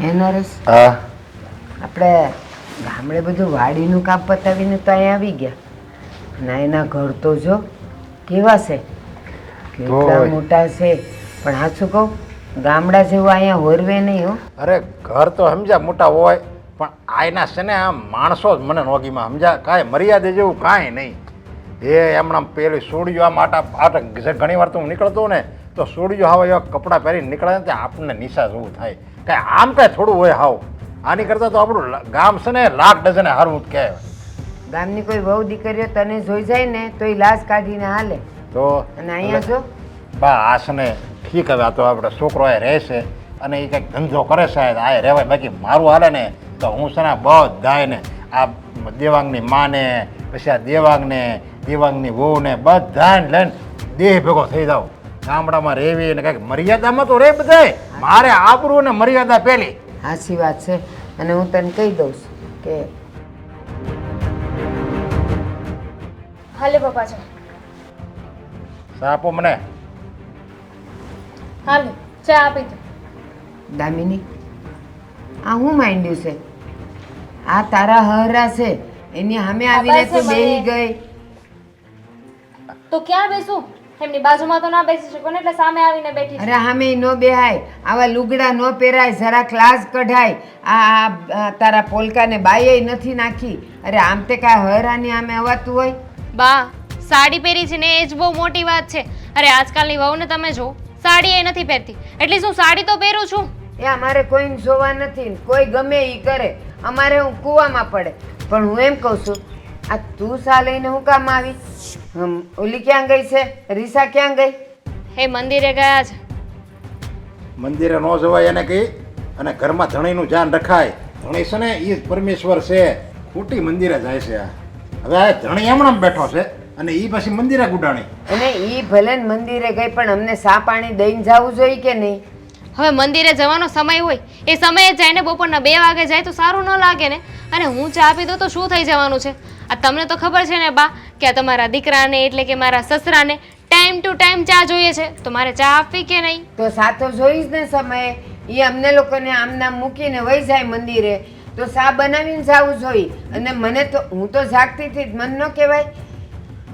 હે નરેશ, હા આપણે ગામડે બધું વાડીનું કામ પતાવીને તો અહીંયા આવી ગયા. ના એના ઘર તો જો કેવા છે, કેટલા મોટા છે. પણ હા શું કહું, ગામડા જેવું અહીંયા હોરવે નહીં હો. અરે ઘર તો સમજ્યા મોટા હોય પણ આયના છે ને આમ માણસો જ મને નોગીમાં સમજ્યા, કાંઈ મર્યાદે જેવું કાંઈ નહીં. એમણામ પેલી સોડિયો આમ આટા ઘણી વાર તો હું નીકળતો ને તો સોડિયો હાવ એવા કપડાં પહેરીને નીકળે ને ત્યાં આપણને નિશા જેવું થાય. કાંઈ આમ કાંઈ થોડું હોય હાવ. આની કરતાં તો આપણું ગામ છે ને લાખ ડઝને હારવું જ કહેવાય. ગામની કોઈ વહુ દીકરીઓ તને જોઈ જાય ને તો એ લાશ કાઢીને હાલે. તો અને અહીંયા જો બા આ છે ને ઠીક હવે આ તો આપણે છોકરો એ રહેશે અને એ કંઈક ધંધો કરે છે આ રહેવાય. બાકી મારું હાલે ને તો હું છે ને બધાય ને આ દેવાંગની માને પછી આ દેવાંગની વહુને બધાને લઈને દેહ ભેગો થઈ જાવ. ગામડામાં રહેવી ને કંઈક મર્યાદામાં તો રહે બધાય. મારે આબરૂ ને મર્યાદા પેલી. સાચી વાત છે. અને હું તને કહી દઉં છું કે હાલે પપ્પા છે. આપો મને. હાલે ચા આપી દો. દામિની, આ હું માંડ્યું છે? આ તારા હરા છે, એની સામે આવીને તું બેહી ગઈ. તો ક્યાં બેસું? એમની બાજુમાં તો ના બેસી શકો ને એટલે સામે આવીને બેઠી છું. અરે સામે નો બેહાય, આવા લુગડા નો પહેરાય, જરા ક્લાસ કઢાય. આ તારા પોલકાને બાઈએ નથી નાખી. અરે આમ તે કાંઈ હરાની આમે અવાતું હોય? બા સાડી પહેરી છે ને એ જ બહુ મોટી વાત છે. અરે આજકાલની વહુને તમે જો સાડી એ નથી પહેરતી, એટલે શું સાડી તો પહેરું છું. એ અમારે કોઈને જોવા નથી, કોઈ ગમે એ કરે. અમારે હું કૂવામાં પડે. પણ હું એમ કહું છું, આ તું સા લઈને હું કામ આવી? ઓલી ક્યાં ગઈ છે? રીસા ક્યાં ગઈ? એ મંદિરે ગયા છે. મંદિરે ન જવાય એને કહી અને ઘરમાં ધણીનું ધ્યાન રખાય. ધણી છે ને એ જ પરમેશ્વર છે. ખોટી મંદિરે જાય છે આ. હવે આ ધણી એમણામ બેઠો છે અને એ પછી મંદિરે ગુડાણી. અને ઈ ભલે ને મંદિરે ગઈ પણ અમને સા પાણી દઈને જવું જોઈએ કે નહીં? હવે મંદિરે જવાનો સમય હોય એ સમયે જાય ને બપોરના 2 વાગે જાય તો સારું ન લાગે ને. અને હું ચા આપી દઉં તો શું થઈ જવાનું છે? આ તમને તો ખબર છે ને બા કે આ તમારા દીકરાને એટલે કે મારા સસરાને ટાઈમ ટુ ટાઈમ ચા જોઈએ છે, તો મારે ચા આપવી કે નહીં? તો સાતો જોઈશ ને સમયે. એ અમને લોકોને આમ નામ મૂકીને વહી જાય મંદિરે તો સા બનાવીને જવું જોઈએ. અને મને તો હું તો જાગતી હતી, મન ન કહેવાય.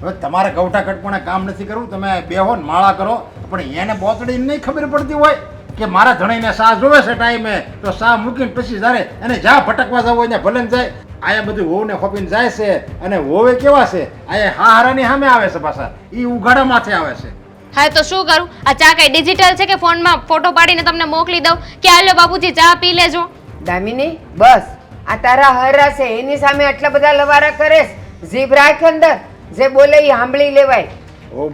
હવે તમારે ગૌઠા કટપણે કામ નથી કરવું, તમે બેહો ને માળા કરો. પણ એને બોતડીને નહીં ખબર પડતી હોય કે મારા ધણીને સા જોવે છે ટાઈમે, તો સા મૂકીને પછી જ્યારે એને જ્યાં ભટકવા જવું હોય ભલે જાય. આયા બધું વહુને ખોપીને જાય છે અને વહુએ કેવા છે આયા હારાની સામે આવે છે પાછા. એ ઉઘાડા માથે આવે છે. હા તો શું કરું? આ ચા કઈ ડિજિટલ છે કે ફોનમાં ફોટો પાડીને તમને મોકલી દઉં કે હાલો બાપુજી ચા પી લેજો? દામિની બસ, આ તારા હરા છે એની સામે આટલા બધા લવારા કરે. જીભ રાખ અંદર, જે બોલે એ સાંભળી લેવાય.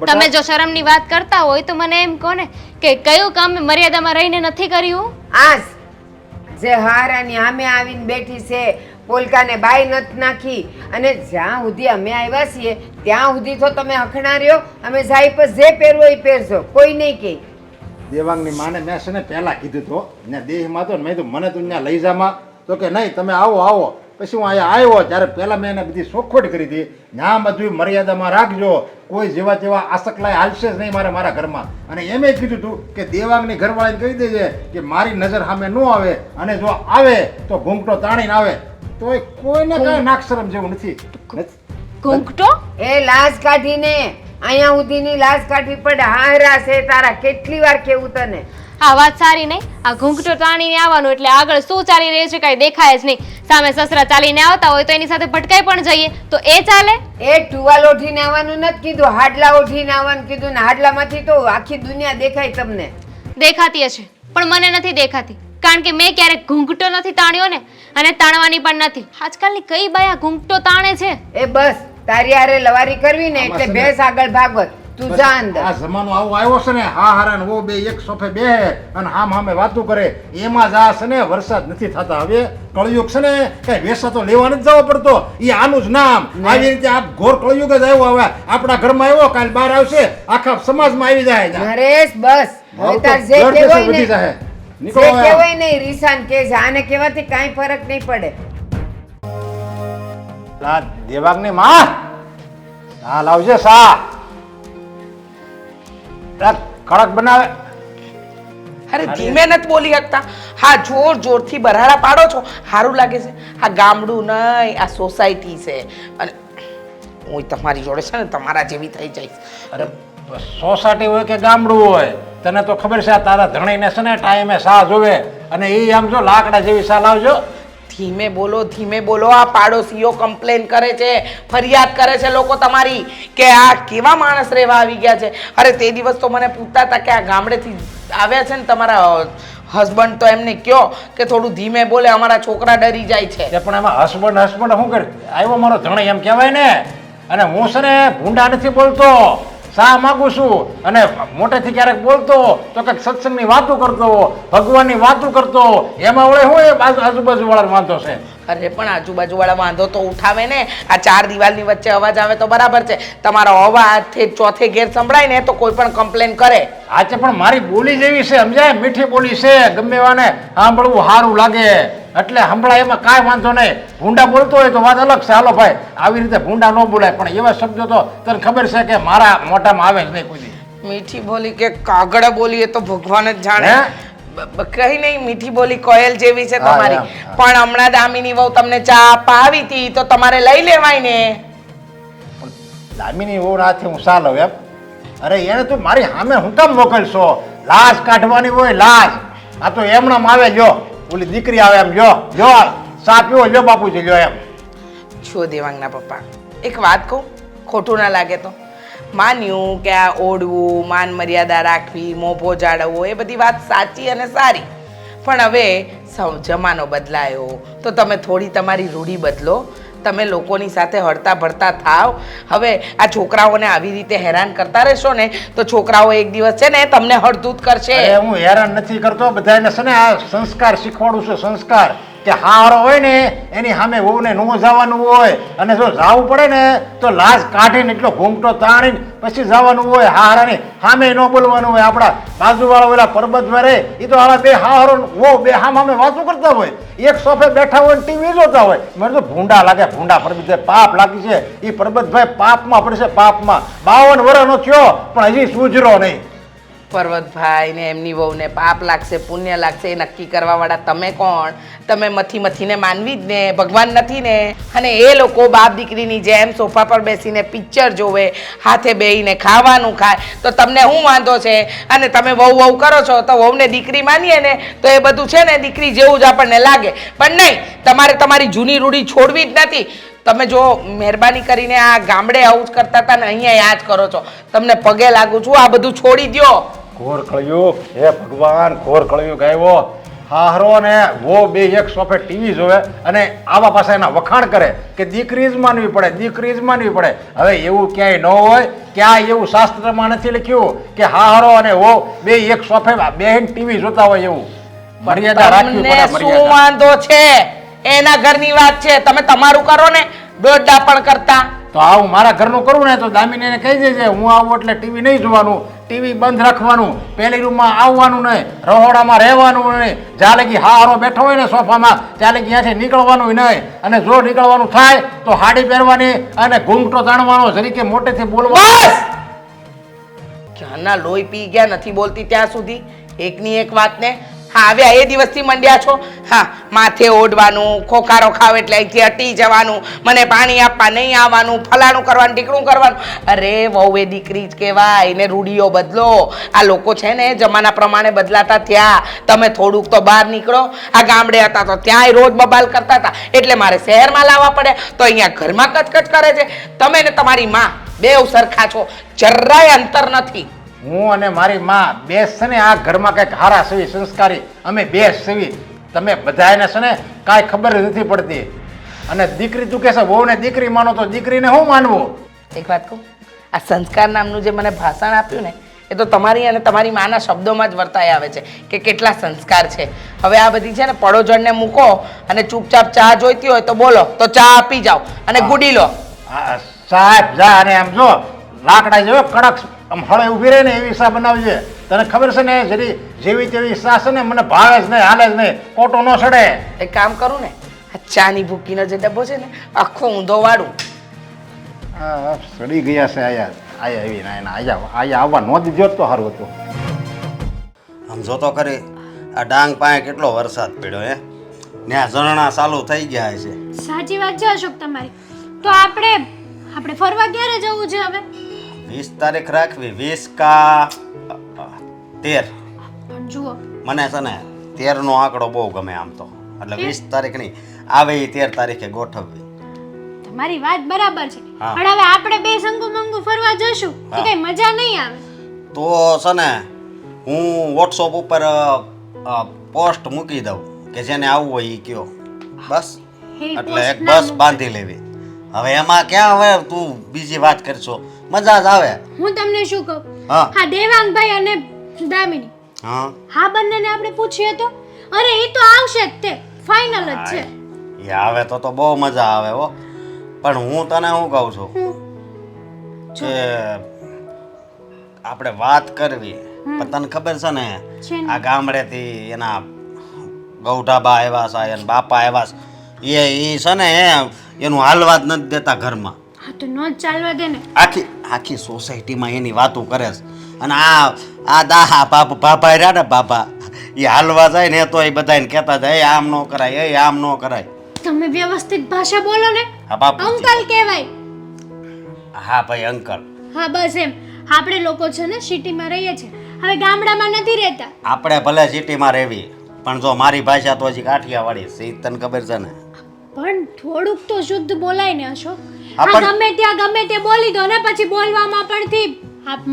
તમે જો શરમની વાત કરતા હોય તો મને એમ કહો ને કે કયું કામ મેં મર્યાદામાં રહીને નથી કર્યું? આજ જે હારાની સામે આવીને બેઠી છે, પોલકાને બાઈ નથી નાખી. અને જ્યાં સુધી અમે આવ્યા છીએ ત્યાં સુધી તો તમે હખણા રહ્યો. અમે જાય પર જે પહેરવો એ પહેરશો, કોઈ નહીં કહે. દેવાંગની માને મેં છે ને પહેલાં કીધું તો ને દેહમાં તો મેં તો મને તું ત્યાં લઈ જામાં તો કે નહીં તમે આવો. પછી હું અહીંયા આવ્યો ત્યારે પહેલાં મેં એને બધી સોખવટ કરી હતી. ત્યાં બધું મર્યાદામાં રાખજો, કોઈ જેવા તેવા આસકલાય હાલશે જ નહીં મારા ઘરમાં. અને એમ કીધું હતું કે દેવાંગની ઘરવાળાને કહી દેજે કે મારી નજર સામે ન આવે, અને જો આવે તો ઘૂંઘટો તાણીને આવે. તો કોઈને કાંઈ નાકશરમ જેવું નથી. ઘૂંઘટો? એ લાજ કાઢીને અહીંયા સુધીની લાજ કાઢવી પડે. હારા છે તારા, કેટલી વાર કેવું તને? આ વાત સારી નહીં. આ ઘૂંઘટો તાણીને આવવાનું એટલે આગળ શું ચાલી રહ્યું છે કાંઈ દેખાય જ નહીં. સામે સસરા ચાલીને આવતા હોય તો એની સાથે ભટકાઈ પણ જઈએ તો એ ચાલે? એ ટુવાલ ઓઢીને આવવાનું નથી કીધું, હાડલા ઓઢીને આવવાનું કીધું. ને હાડલામાંથી તો આખી દુનિયા દેખાય તમને. દેખાતી હશે પણ મને નથી દેખાતી, કારણ કે મેં ક્યારેક ઘૂંઘટો નથી તાણ્યો ને, અને તાણવાની પણ નથી. આજકાલની કઈ બાયા ઘૂંઘટો તાણે છે? એ બસ, તારી હારે લવારી કરવી ને એટલે ભેંસ આગળ ભાગવત. તું જા અંદર. આ જમાનો આવો આવ્યો છે ને, હા હારા ને વો બે એક સોફે બેહે અને હામ હામે વાતો કરે. એમાં જ આ છે ને વરસાદ નથી થતા. હવે કળયુગ છે ને કઈ વેસા તો લેવા નથી જવો પડતો. એ આનું જ નામ. આવી રીતે આ ઘોર કળયુગ જ આવ્યો. હવે આપણા ઘરમાં આવ્યો, કાલ બહાર આવશે, આખા સમાજમાં આવી જાય. નરેશ બસ, હવે તાર જે કહેવાય ને જે કહેવાય નહીં રીસાન કે આને કહેવાથી કાંઈ ફરક નહીં પડે. દેવાંગની માં આ લાવજે સા. કડક બનાવે. અરે ધીમે નથી બોલી શકતા. હા, જોર જોરથી બરાડા પાડો છો, સારું લાગે છે. આ ગામડું નહીં, આ સોસાયટી છે. અને હું તમારી જોડે છે ને તમારા જેવી થઈ જઈશ. અરે સોસાયટી હોય કે ગામડું હોય, તને તો ખબર છે આ તારા ધણીને છે ને ટાઈમે સા જોવે, અને એ આમ જો લાકડા જેવી સા લાવજો. ધીમે બોલો, ધીમે બોલો. આ પાડોશીઓ કમ્પ્લેન કરે છે, ફરિયાદ કરે છે લોકો તમારી કે આ કેવા માણસ રહેવા આવી ગયા છે. અરે તે દિવસ તો મને પૂછતા હતા કે આ ગામડેથી આવ્યા છે ને તમારા હસબન્ડ, તો એમને કયો કે થોડું ધીમે બોલે, અમારા છોકરા ડરી જાય છે. પણ એમાં હસબન્ડ શું કરે, આવ્યો મારો ધણી એમ કહેવાય ને. અને હું છે ને ભૂંડા નથી બોલતો, શા માગું છું. અને મોટેથી ક્યારેક બોલતો તો કંઈક સત્સંગની વાતો કરતો, ભગવાનની વાતો કરતો, એમાં વળે હું એ આજુબાજુ વાળા વાંધો છે. અરે પણ આજુબાજુ વાળા વાંધો તો ઉઠાવે ને. આ ચાર દિવાલની વચ્ચે અવાજ આવે તો બરાબર છે, તમારો અવાજ ચોથે ઘેર સંભળાય ને તો કોઈ પણ કમ્પ્લેન કરે. આજે પણ મારી બોલી જેવી છે, સમજાય, મીઠી બોલી છે, ગમે એવાને સાંભળવું સારું લાગે એટલે સંભળાય, એમાં કાંઈ વાંધો નહીં. ભૂંડા બોલતો હોય તો વાત અલગ છે. હાલો ભાઈ, આવી રીતે ભૂંડા ન બોલાય, પણ એવા શબ્દો તો તને ખબર છે કે મારા મોઢામાં આવે જ નહીં કોઈ દી. મીઠી બોલી કે કાગડા બોલી એ તો ભગવાન જ જાણે. કઈ નહીં, મીઠી બોલી કોયલ જેવી છે તમારી. પણ હમણાં દામિની વહુ તમને ચા પાવી હતી તો તમારે લઈ લેવાય ને. દામિની વહુ નાથી હું સા લઉં એમ? અરે એને તું મારી સામે હું કામ મોકલશો? લાશ કાઢવાની હોય લાશ. આ તો એમણામ આવે, જો ઓલી દીકરી આવે એમ, જો સા પીવો, જો બાપુજી લ્યો એમ. છો દેવાંગના પપ્પા, એક વાત કહું, ખોટું ના લાગે તો. માન્યું કે આ ઓઢવું, માન મર્યાદા રાખવી, મોભો જાળવવો, એ બધી વાત સાચી અને સારી. પણ હવે જમાનો બદલાયો તો તમે થોડી તમારી રૂઢી બદલો. તમે લોકોની સાથે હળતા ભળતા થાવ. હવે આ છોકરાઓને આવી રીતે હેરાન કરતા રહેશો ને તો છોકરાઓ એક દિવસ છે ને તમને હળધૂત કરશે. હું હેરાન નથી કરતો, બધાને છે ને આ સંસ્કાર શીખવાડું છું. સંસ્કાર કે હારો હોય ને એની સામે વહુને ન જવાનું હોય, અને જો જવું પડે ને તો લાશ કાઢીને એટલો ઘૂમટો તાણીને પછી જવાનું હોય. હારાની સામે ન બોલવાનું હોય. આપણા બાજુવાળા ઓલા પરબતમાં રહે એ તો હારા બે હારો વો બે સામે વાતો કરતા હોય, એક સોફે બેઠા હોય ટીવી જોતા હોય. મને તો ભૂંડા લાગે, ભૂંડા. પરબતભાઈ પાપ લાગી છે, એ પરબતભાઈ પાપમાં પડશે, પાપમાં. 52 વર્ષનો થયો પણ હજી સૂજરો નહીં. પર્વતભાઈ ને એમની વહુને પાપ લાગશે પુણ્ય લાગશે એ નક્કી કરવા વાળા તમે કોણ? તમે મથીને માનવી જ ને, ભગવાન નથી ને. અને એ લોકો બાપ દીકરીની જેમ સોફા પર બેસીને પિક્ચર જોવે, હાથે બેહીને ખાવાનું ખાય, તો તમને શું વાંધો છે? અને તમે વહુ કરો છો તો વહુને દીકરી માનીએ ને તો એ બધું છે ને દીકરી જેવું જ આપણને લાગે. પણ નહીં, તમારે તમારી જૂની રૂઢી છોડવી જ નથી. તમે જો મહેરબાની કરીને આ ગામડે આવું જ કરતા હતા ને અહીંયા યાદ કરો છો, તમને પગે લાગુ છું, આ બધું છોડી દ્યો. ઘોર કળિયુગ, હે ભગવાન, ઘોર કળિયુગ આવ્યો. હારો ને વો બે એક સોફે ટીવી જોવે અને આવા પાસે એના વખાણ કરે કે દીકરી જ માનવી પડે, દીકરી જ માનવી પડે. હવે એવું ક્યાંય ન હોય, ક્યાંય એવું શાસ્ત્રમાં નથી લખ્યું કે હારો અને વો બે એક સોફે બેહીને ટીવી જોતા હોય એવું. મર્યાદા રાખવી પડે. શું વાંધો છે? એના ઘરની વાત છે, તમે તમારું કરો ને, દોડડા પણ કરતા. તો આવું મારા ઘરનું કરું ને તો દામિનીને કહી દેજે હું આવું એટલે ટીવી નહીં જોવાનું, ટીવી બંધ રાખવાનું, પેલી રૂમમાં આવવાનું નહીં, રહોડામાં રહેવાનું નહીં, જ્યાં લગી હારો બેઠો હોય ને સોફામાં ત્યાં લગી ત્યાંથી નીકળવાનું નહીં. અને જો નીકળવાનું થાય તો હાડી પહેરવાની અને ઘૂંઘટો તાણવાનો, જરીકે મોટેથી બોલવાનું. ક્યાંના લોહી પી ગયા નથી બોલતી ત્યાં સુધી. એકની એક વાત ને હા આવ્યા એ દિવસથી મંડ્યા છો. હા, માથે ઓઢવાનું, ખોખારો ખાવ એટલે અહીંથી હટી જવાનું, મને પાણી આપવા નહીં આવવાનું, ફલાણું કરવાનું, ઢીકણું કરવાનું. અરે વહુ એ દીકરી જ કહેવાય, એને રૂઢીઓ બદલો. આ લોકો છે ને જમાના પ્રમાણે બદલાતા થયા. તમે થોડુંક તો બહાર નીકળો. આ ગામડે હતા તો ત્યાંય રોજ બબાલ કરતા હતા, એટલે મારે શહેરમાં લાવવા પડે તો અહીંયા ઘરમાં કચકચ કરે છે. તમે ને તમારી માં બેવ સરખા છો, જરાય અંતર નથી. હું અને મારી માં બેસ છે ને આ ઘરમાં કંઈક હારા સવી સંસ્કારી અમે બેસ સવી. તમે બધાને છે ને કાંઈ ખબર જ નથી પડતી. અને દીકરી તું કહેશે વહુ ને દીકરી માનો તો દીકરીને શું માનવું? એક વાત કહું, આ સંસ્કાર નામનું જે મને ભાષણ આપ્યું ને એ તો તમારી અને તમારી માના શબ્દોમાં જ વર્તાઈ આવે છે કે કેટલા સંસ્કાર છે. હવે આ બધી છે ને પડોજણને મૂકો અને ચૂપચાપ ચા જોઈતી હોય તો બોલો, તો ચા આપી જાઓ અને ગુડી લો. સાહેબ જા અને આમ જો લાકડા જેવો કડક આમ હળે ઊભી રહે ને એવી શા બનાવજે. તને ખબર છે ને જરી જેવી તેવી શા છે ને મને ભાવે જ નહીં, હાલે જ નહીં, કોટો ન સડે. એક કામ કરું ને, આ ચાની ભૂકીનો જે ડબ્બો છે ને આખો ઊંધો વાળું. સડી ગયા છે આયા એવી ના આયા આવવા ન દીધો તો સારું હતું. આમ જોતો ખરી આ ડાંગ પાસે કેટલો વરસાદ પડ્યો હે ત્યાં ઝરણા ચાલુ થઈ ગયા છે. સાચી વાત છે અશોક તમારી. તો આપણે ફરવા ક્યારે જવું છે હવે? 20 તારીખ રાખવી, 20 કા 13. પણ જુઓ, મને છે ને 13 નો આંકડો બહુ ગમે આમ તો, એટલે 20 તારીખ નહીં આવે એ 13 તારીખે ગોઠવવી. તમારી વાત બરાબર છે, હા. પણ હવે આપણે બે સંગુ મંગુ ફરવા જશું તો હા. કઈ મજા નહીં આવે. તો છે ને હું વોટ્સઅપ ઉપર પોસ્ટ મૂકી દઉં કે જેને આવવું હોય એ કયો, બસ. એવી એટલે post એક ના બસ મૂકજો. બાંધી લેવી. હવે એમાં ક્યાં હવે તું બીજી વાત કરશો, મજા જ આવે. હું તમને શું કહું, હા હા દેવાંગભાઈ અને દામિની, હા હા બંનેને આપણે પૂછીએ તો, અરે એ તો આવશે જ, તે ફાઇનલ જ છે. એ આવે તો બહુ મજા આવે હો. પણ હું તને શું કહું છું કે આપણે વાત કરવી, પણ તને ખબર છે ને છે ને. આ ગામડેથી એના ગૌઢાબા આવ્યા છે, એના બાપા આવ્યા છે, એ છે ને એનું હાલવા જ નથી દેતા ઘરમાં. હા તો ન જ ચાલવા દે ને. આખી સોસાયટીમાં એની વાતો કરે છે. અને આ દાહા બાપા રહ્યા ને બાપા, એ હાલવા જાય ને તો એ બધાને કહેતા જાય એ આમ ન કરાય, એ આમ ન કરાય. તમે વ્યવસ્થિત ભાષા બોલો ને. હા બાપુ. અંકલ કહેવાય. હા ભાઈ અંકલ. હા બસ એમ. આપણે લોકો છે ને સિટીમાં રહીએ છીએ, હવે ગામડામાં નથી રહેતા. આપણે ભલે સિટીમાં રહેવી, પણ જો મારી ભાષા તો હજી કાઠિયાવાડી છે, ઈ તને ખબર છે ને. પણ થોડુંક તો શુદ્ધ બોલાય ને અશોક. હા, હા પણ- ગમે ત્યાં ગમે તે બોલી દો ને, પછી બોલવામાં પણ થી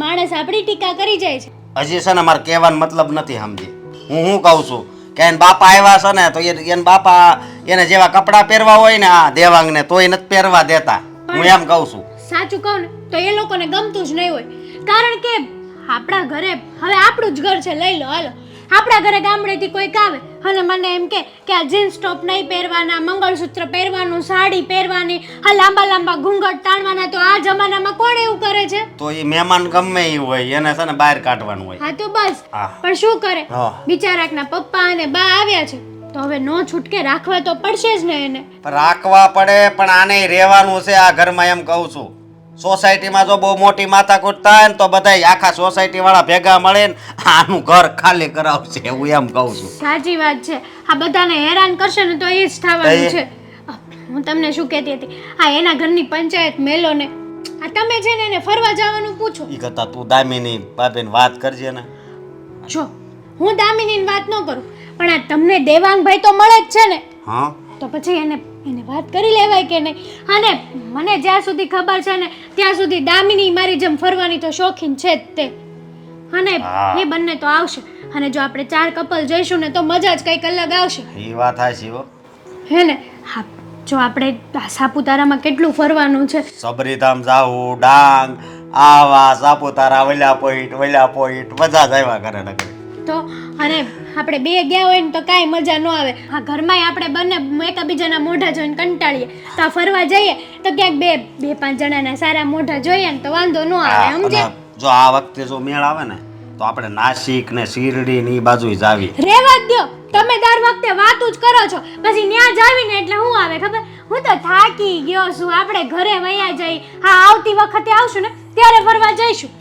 માણસ આપણી ટીકા કરી જાય છે. હજી છે ને મારે કહેવાનો મતલબ નથી સમજી. હું શું કહું છું કે એને બાપા આવ્યા છે ને તો એને બાપા એને જેવા કપડાં પહેરવા હોય ને આ દેવાંગને તોય નથી પહેરવા દેતા. હું એમ કહું છું. સાચું કહું ને તો એ લોકોને ગમતું જ નહીં હોય, કારણ કે આપણા ઘરે હવે આપણું જ ઘર છે, લઈ લો હાલો. આપણા ઘરે ગામડેથી કોઈક આવે અને મને એમ કે આ જીન્સ ટોપ નહીં પહેરવાના, મંગળસૂત્ર પહેરવાનું, સાડી પહેરવાની, આ લાંબા લાંબા ઘૂંઘટ તાણવાના, તો આ જમાનામાં કોણ એવું કરે છે? તો એ મહેમાન ગમે એ હોય એને છે ને બહાર કાઢવાનું હોય. હા તો બસ. હા. પણ શું કરે, હા. બિચારાકના પપ્પા અને બા આવ્યા છે તો હવે નો છૂટકે રાખવા તો પડશે જ ને એને. પણ રાખવા પડે, પણ આને રહેવાનું છે આ ઘરમાં એમ કહું છું. સોસાયટીમાં જો બહુ મોટી માથાકૂટ થાય ને તો બધા આખા સોસાયટી વાળા ભેગા મળે ને આનું ઘર ખાલી કરાવશે, હું એમ કહું છું. સાચી વાત છે. આ બધાને હેરાન કરશે ને તો એ જ થવાનું છે. હું તમને શું કહેતી હતી, આ એના ઘરની પંચાયત મેલો ને, આ તમે છે ને એને ફરવા જવાનું પૂછો. ઈ કરતા તું દામિની ભાભીને વાત કરજે ને. જો હું દામિનીની વાત ન કરું, પણ આ તમને દેવાંગભાઈ તો મળે જ છે ને, હા તો પછી એને વાત કરી લેવાય કે નહીં. અને મને જ્યાં સુધી ખબર છે ને ત્યાં સુધી દામિની મારી જેમ ફરવાની તો શોખીન છે જ તે. અને હા. એ બંને તો આવશે, અને જો આપણે 4 કપલ જઈશું ને તો મજા જ કંઈક અલગ આવશે, એ વાત હાચી હો. હે ને? હા, જો આપણે આ સાપુતારામાં કેટલું ફરવાનું છે. સબરીધામ જાવું, ડાંગ આવા સાપુતારા વલ્યા પોઈન્ટ મજા જ આવ્યા કરે નકરી. તો અને આપણે બે ગયા હોય ને તો કાંઈ મજા ન આવે. હા ઘરમાંય આપણે બંને એકબીજાના મોઢા જોઈને કંટાળીએ, તો આ ફરવા જઈએ તો ક્યાંક બે પાંચ જણાના સારા મોઢા જોઈએ ને તો વાંધો ન આવે, હા, સમજે? અને જો આ વખતે જો મેળ આવે ને તો આપણે નાસિક ને શિરડી ને ઈ બાજુ જાવી. રેવા જ દ્યો, તમે દર વખતે વાતું જ કરો છો, પછી ન્યા જાવીને એટલે શું આવે ખબર, હું તો થાકી ગયો છું, આપણે ઘરે વયા જઈ. હા આવતી વખતે આવશું ને ત્યારે ફરવા જઈશું,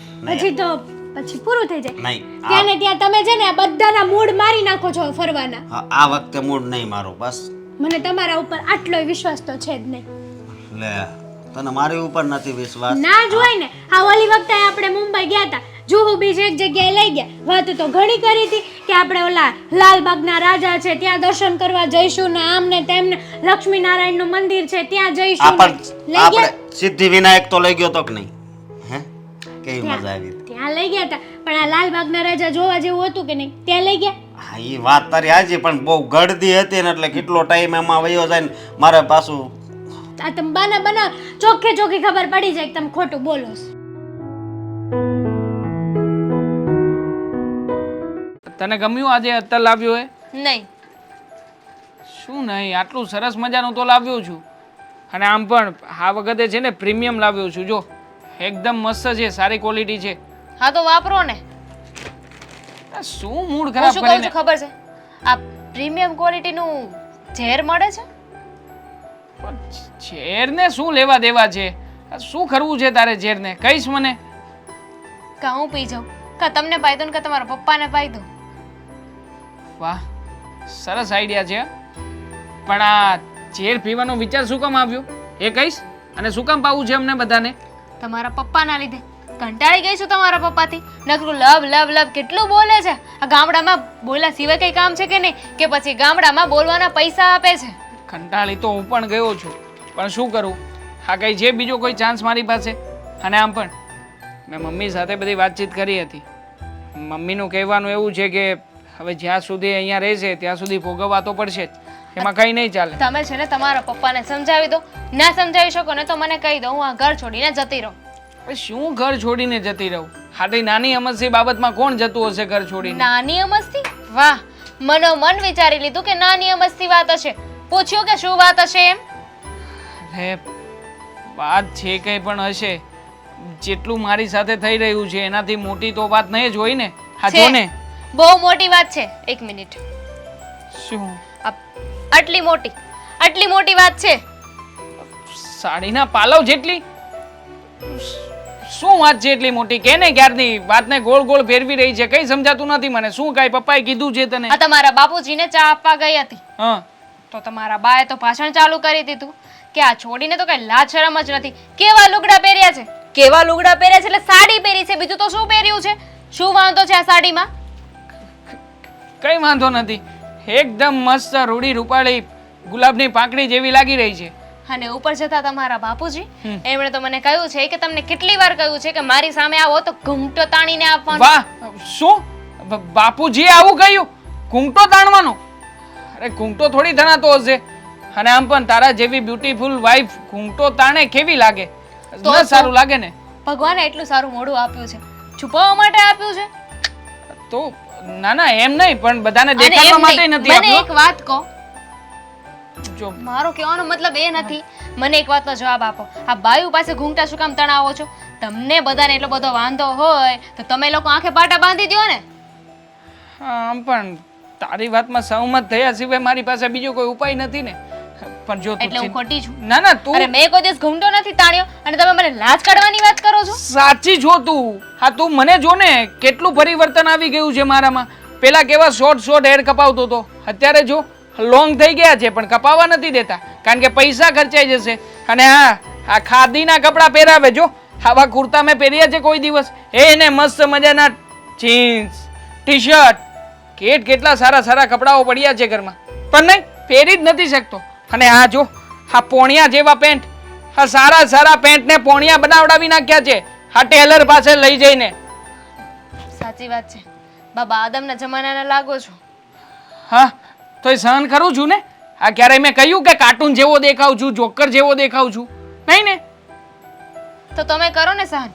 પછી પૂરું થઈ જાય. નહીં ત્યાં ને ત્યાં તમે છે ને આ બધાના મૂડ મારી નાખો છો ફરવાના. આ વખતે મૂડ નહીં મારું બસ. મને તમારા ઉપર આટલોય વિશ્વાસ તો છે જ નહીં. લે તને મારી ઉપર નથી વિશ્વાસ? ના જ હોય ને. આ ઓલી વખતે આપણે મુંબઈ ગયા હતા, જુહુ બીચ એક જગ્યાએ લઈ ગયા, વાતો તો ઘણી કરી હતી કે આપણે ઓલા લાલબાગના રાજા છે ત્યાં દર્શન કરવા જઈશું ને આમ ને તેમ ને, લક્ષ્મીનારાયણનું મંદિર છે ત્યાં જઈશું ને. લઈ આપણે ગયા સિદ્ધિ વિનાયક તો લઈ ગયો તો કે નહીં? હે કેવી મજા આવી? ત્યાં લઈ ગયા હતા, પણ આ લાલબાગના રાજા જોવા જેવું હતું કે નહીં, ત્યાં લઈ ગયા. હા એ વાત તારી હાજી, પણ બહુ ગળદી હતી ને એટલે કેટલો ટાઈમ એમાં વયો જાય ને મારે પાછું. આ તમે બાના બનાવ, ચોખ્ખે ચોખ્ખી ખબર પડી જાય કે તમે ખોટું બોલો છો. તને ગમ્યું આજે અત્તર લાવ્યો એ? નહીં. શું નહીં, આટલું સરસ મજાનું તો લાવ્યો છું, અને આમ પણ આ વખતે છે ને પ્રીમિયમ લાવ્યો છું. જો એકદમ મસ્ત છે, સારી ક્વોલિટી છે. હા તો વાપરો ને. આ શું મૂડ હું ખરાબ શું કહું છું કરીને? ખબર છે, આ પ્રીમિયમ ક્વોલિટીનું ઝેર મળે છે. ઝેરને શું લેવા દેવા છે? આ શું કરવું છે તારે ઝેરને? કહીશ મને? કા હું પી જાઉં, કા તમને પાઈ દઉં ને કા તમારા પપ્પાને પાઈ દઉં. વાહ, સરસ આઈડિયા છે. પણ આ ઝેર પીવાનો વિચાર શું કામ આવ્યો એ કહીશ? અને શું કામ પાવું છે અમને બધાને? તમારા પપ્પાના લીધે કંટાળી ગઈ છું તમારા પપ્પાથી. નકરું લવ લવ લવ કેટલું બોલે છે. આ ગામડામાં બોલ્યા સિવાય કઈ કામ છે કે નહીં? કે પછી ગામડામાં બોલવાના પૈસા આપે છે? કંટાળી તો હું પણ ગયો છું, પણ શું કરું? હા, કઈ છે બીજો કોઈ ચાન્સ મારી પાસે? અને આમ પણ મેં મમ્મી સાથે બધી વાતચીત કરી હતી. મમ્મીનું કહેવાનું એવું છે કે હવે જ્યાં સુધી અહીંયા રહેશે ત્યાં સુધી ભોગવવા તો પડશે જ, એમાં કંઈ નહીં ચાલે. તમે છે ને તમારા પપ્પાને સમજાવી દો. ના સમજાવી શકો ને તો મને કહી દો, હું આ ઘર છોડીને જતી રહું. હવે શું ઘર છોડીને જતી રહું? હાટી નાની અમસ્તી બાબતમાં કોણ જતું હશે ઘર છોડીને? નાની અમસ્તી? વાહ, મનોમન વિચારી લીધું કે નાની અમસ્તી વાત હશે. પૂછ્યું કે શું વાત હશે એમ? અરે વાત છે કંઈ પણ હશે. જેટલું મારી સાથે થઈ રહ્યું છે એનાથી મોટી તો વાત નહીં જ હોય ને. હા જો ને, બહુ મોટી વાત છે. એક મિનિટ. શું આટલી મોટી વાત છે. સાડીના પાલવ જેટલી? શું વાત છે એટલી મોટી? કે ને ક્યારની વાતને ગોળ ગોળ ફેરવી રહી છે, કઈ સમજાતું નથી મને. શું કાંઈ પપ્પાએ કીધું છે તને? આ તમારા બાપુજીને ચા આપવા ગઈ હતી હા, તો તમારા બાએ તો ભાષણ ચાલુ કરી દીધું કે આ છોડીને તો કઈ લાજ શરમ જ નથી. કેવા લુગડા પહેર્યા છે, કેવા લુગડા પહેર્યા છે, એટલે સાડી પહેરી છે, બીજું તો શું પહેર્યું છે? શું વાંધો છે આ સાડીમાં? કઈ વાંધો નથી, એકદમ મસ્ત રૂડી રૂપાળી ગુલાબની પાંખડી જેવી લાગી રહી છે. અને ઉપર જતા તમારા બાપુજી એમણે તો મને કહ્યું છે કે તમને કેટલી વાર કહ્યું છે કે મારી સામે આવો તો ઘૂંઘટો તાણીને આપવાનો. વાહ, શું બાપુજીએ આવું કહ્યું? ઘૂંઘટો તાણવાનો? અરે ઘૂંઘટો થોડી તણાતો હશે. અને આમ પણ તારા જેવી બ્યુટીફુલ વાઈફ ઘૂંઘટો તાણે કેવી લાગે? તો ન સારું લાગે ને. ભગવાને એટલું સારું મોઢું આપ્યું છે, છુપાવવા માટે આપ્યું છે? તો ના ના એમ નહીં, પણ બધાને અને એમ દેખાડવા માટે નહીં, નથી મને એક આપ્યો. વાત કહો. જો મારો કહેવાનો મતલબ એ નથી. મને એક વાતનો જવાબ આપો. આ બાયુ પાસે ઘૂંઘટા શું કામ તણાવો છો? તમને બધાને એટલો બધો વાંધો હોય તો તમે લોકો આંખે પાટા બાંધી દ્યો ને. આમ પણ તારી વાતમાં સહમત થયા સિવાય મારી પાસે બીજો કોઈ ઉપાય નથી ને. પણ જો તું એટલે હું ખોટી છું? ના ના તું અરે મેં કોઈ દિવસ ઘૂંઘટો નથી તાણ્યો અને તમે મને લાજ કાઢવાની વાત કરો છો? સાચી છો તું. હા તું મને જો ને કેટલું પરિવર્તન આવી ગયું છે મારામાં. પેલા કેવા શોર્ટ હેર કપાવતો હતો, અત્યારે જો લોંગ થઈ ગયા છે, પણ કપાવવા નથી દેતા કારણ કે પૈસા ખર્ચાઈ જશે. અને હા, આ ખાદીના કપડાં પહેરાવે. જો આવા કુર્તા મેં પહેર્યા છે કોઈ દિવસ? એને મસ્ત મજાના જીન્સ ટી શર્ટ કેટલા સારા સારા કપડાઓ પડ્યા છે ઘરમાં, પણ નહીં પહેરી જ નથી શકતો. અને આ જો આ પોણિયા જેવા પેન્ટ, આ સારા સારા પેન્ટને પોણિયા બનાવડાવી નાખ્યા છે આ ટેલર પાસે લઈ જઈને. સાચી વાત છે. બાબા આદમના જમાનાના લાગો છો. હા તો એ સહન કરું છું ને. આ ક્યારેય મેં કહ્યું કે કાર્ટૂન જેવો દેખાવ છું, જોકર જેવો દેખાવ છું? નહીં ને. તો તમે કરો ને સહન.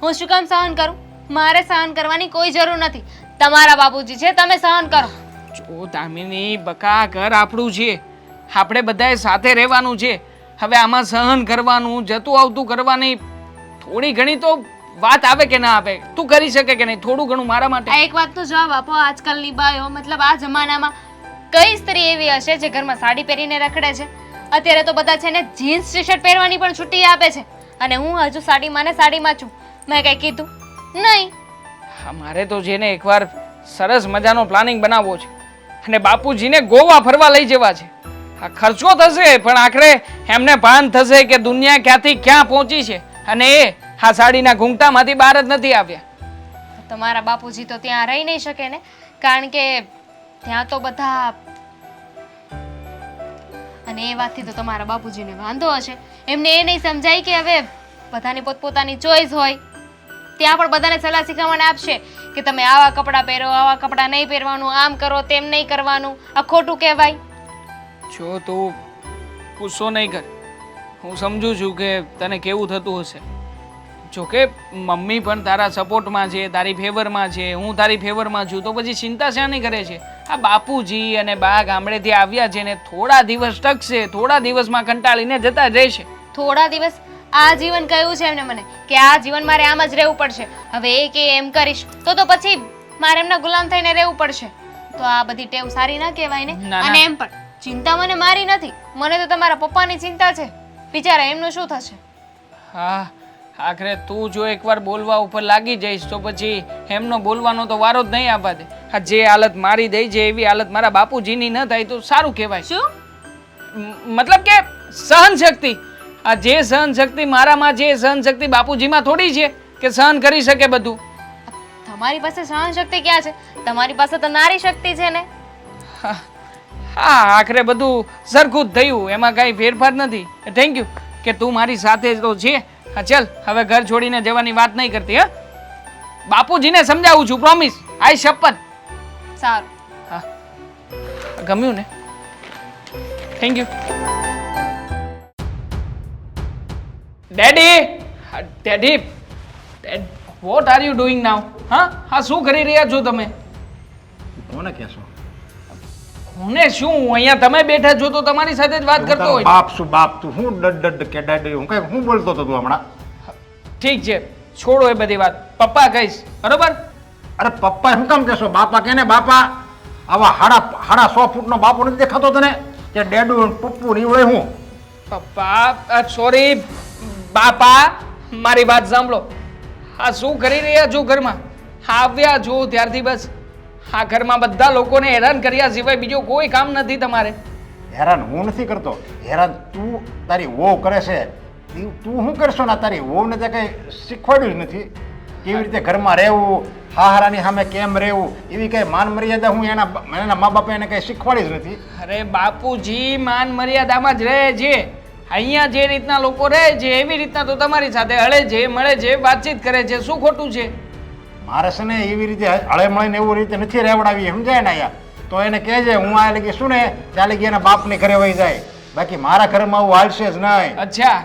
હું શું કામ સહન કરું? મારે સહન કરવાની કોઈ જરૂર નથી. તમારા બાપુજી છે, તમે સહન કરો. જો દામિની બકા, ઘર આપણું છે, આપણે બધાએ સાથે રહેવાનું છે. હવે આમાં સહન કરવાનું, જતું આવતું કરવાની થોડી ઘણી તો વાત આવે કે ના આવે? તું કરી શકે કે નહીં થોડું ઘણું મારા માટે? આ એક વાતનો જવાબ આપો. આજકાલની બાયો મતલબ આ જમાનામાં કઈ સ્ત્રી એવી હશે જે ઘરમાં સાડી પહેરીને રખડે છે? અત્યારે તો બધા છે ને જીન્સ ટી શર્ટ પહેરવાની પણ છૂટી આપે છે, અને હું હજુ સાડીમાં ને સાડીમાં છું. મેં કઈ કીધું નહીં. હા, મારે તો જેને એકવાર સરસ મજાનો પ્લાનિંગ બનાવવો છે અને બાપુજીને ગોવા ફરવા લઈ જવા છે. આ ખર્ચો થશે પણ આખરે એમને ભાન થશે કે દુનિયા ક્યાંથી ક્યાં પહોંચી છે, અને એ આ સાડીના ઘૂંઘટામાંથી બહાર જ નથી આવ્યા. તમારા બાપુજી તો ત્યાં રહી નહીં શકે ને, કારણ કે ત્યાં તો બધા, અને એ વાતથી તો તમારા બાપુજીને વાંધો હશે. એમને એ નહીં સમજાય કે હવે બધાની પોતપોતાની ચોઈસ હોય. ત્યાં પણ બધાને સલાહ શીખવવાને આપશે કે તમે આવા કપડાં પહેરો, આવા કપડાં નહીં પહેરવાનું, આમ કરો, તેમ નહીં કરવાનું. આ ખોટું કહેવાય. જો તું ગુસ્સો નહીં કર. હું સમજુ છું કે તને કેવું થતું હશે. જો કે મમ્મી પણ તારા સપોર્ટમાં છે, તારી ફેવરમાં છે, હું તારી ફેવરમાં છું, તો પછી ચિંતા શાની કરે છે? આ બાપુજી અને બા ગામડેથી આવ્યા છે ને થોડા દિવસ ટકશે, થોડા દિવસમાં કંટાળીને જતા જ રહેશે. થોડા દિવસ? આ જીવન કહ્યું છે એમને મને કે આ જીવન મારે આમ જ રહેવું પડશે. હવે એ કે એમ કરીશ તો પછી મારે એમના ગુલામ થઈને રહેવું પડશે. તો આ બધી ટેવ સારી ના કહેવાય ને. ના, ના. અને એમ પણ ચિંતા મને મારી નથી, મને તો તમારા પપ્પાની ચિંતા છે. બિચારા એમનું શું થશે? હા, આખરે તું જો એકવાર બોલવા ઉપર લાગી જઈશ તો પછી એમનો બોલવાનો તો વારો જ નહીં આવવા દે. આ જે હાલત મારી દઈ છે એવી હાલત મારા બાપુજીની ન થાય તો સારું કહેવાય. શું મતલબ કે સહન શક્તિ, આ જે સહન શક્તિ મારામાં છે એ સહન શક્તિ બાપુજીમાં થોડી છે કે સહન કરી શકે બધું. તમારી પાસે સહન શક્તિ ક્યાં છે? તમારી પાસે તો નારી શક્તિ છે ને. હા, આખરે બધું સરખું જ થયું, એમાં કાંઈ ફેરફાર નથી. થેન્ક યુ કે તું મારી સાથે તો છે. હા ચાલ, હવે ઘર છોડીને જવાની વાત નહીં કરતી. હા, બાપુજીને સમજાવું છું, પ્રોમિસ, આઈ શપથ. સારું. હા, ગમ્યું ને? Thank you. Daddy, daddy, what are you doing now? હા, શું કરી રહ્યા છો તમે? કોને કહેશો? કોને શું? અહીંયા તમે બેઠા છો તો તમારી સાથે જ વાત કરતો હોય. બાપ શું બાપ, તું હું ડડ કે ડડ હું કઈ હું બોલતો હતો તું હમણાં? ઠીક છે, છોડો એ બધી વાત. પપ્પા કહીશ, બરોબર? અરે પપ્પા શું કામ કહેશો? બાપા કે ને બાપા. આવા હાડા 100 ફૂટનો બાપુ નથી દેખાતો તને? કે ડેડુ પપ્પુ નીવડે હું? પપ્પા, સોરી બાપા, મારી વાત સાંભળો. આ શું કરી રહ્યા છો ઘરમાં? આવ્યા છો ત્યારથી બસ આ ઘરમાં બધા લોકોને હેરાન કર્યા સિવાય બીજું કોઈ કામ નથી તમારે. હેરાન હું નથી કરતો, હેરાન તું તારી વહુ કરે છે. તું શું કરશો ને? તારી વહુને તે કઈ શીખવાડ્યું જ નથી કેવી રીતે ઘરમાં રહેવું, હાહરાની સામે કેમ રહેવું, એવી કઈ માન મર્યાદા હું એના મા બાપે એને કઈ શીખવાડી જ નથી. અરે બાપુજી, માન મર્યાદામાં જ રહે છે. અહીંયા જે રીતના લોકો રહે છે એવી રીતના તો તમારી સાથે હળે છે, મળે છે, વાતચીત કરે છે. શું ખોટું છે? મારે છે ને એવી રીતે હળે મળીને એવું રીતે નથી રહેવડાવી, સમજાય ને? અહીંયા તો એને કહેજે હું આ લગી શું ને ત્યાં લગી એના બાપને ઘરે વહી જાય. બાકી મારા ઘરમાં આવું હાલશે જ નહીં. અચ્છા,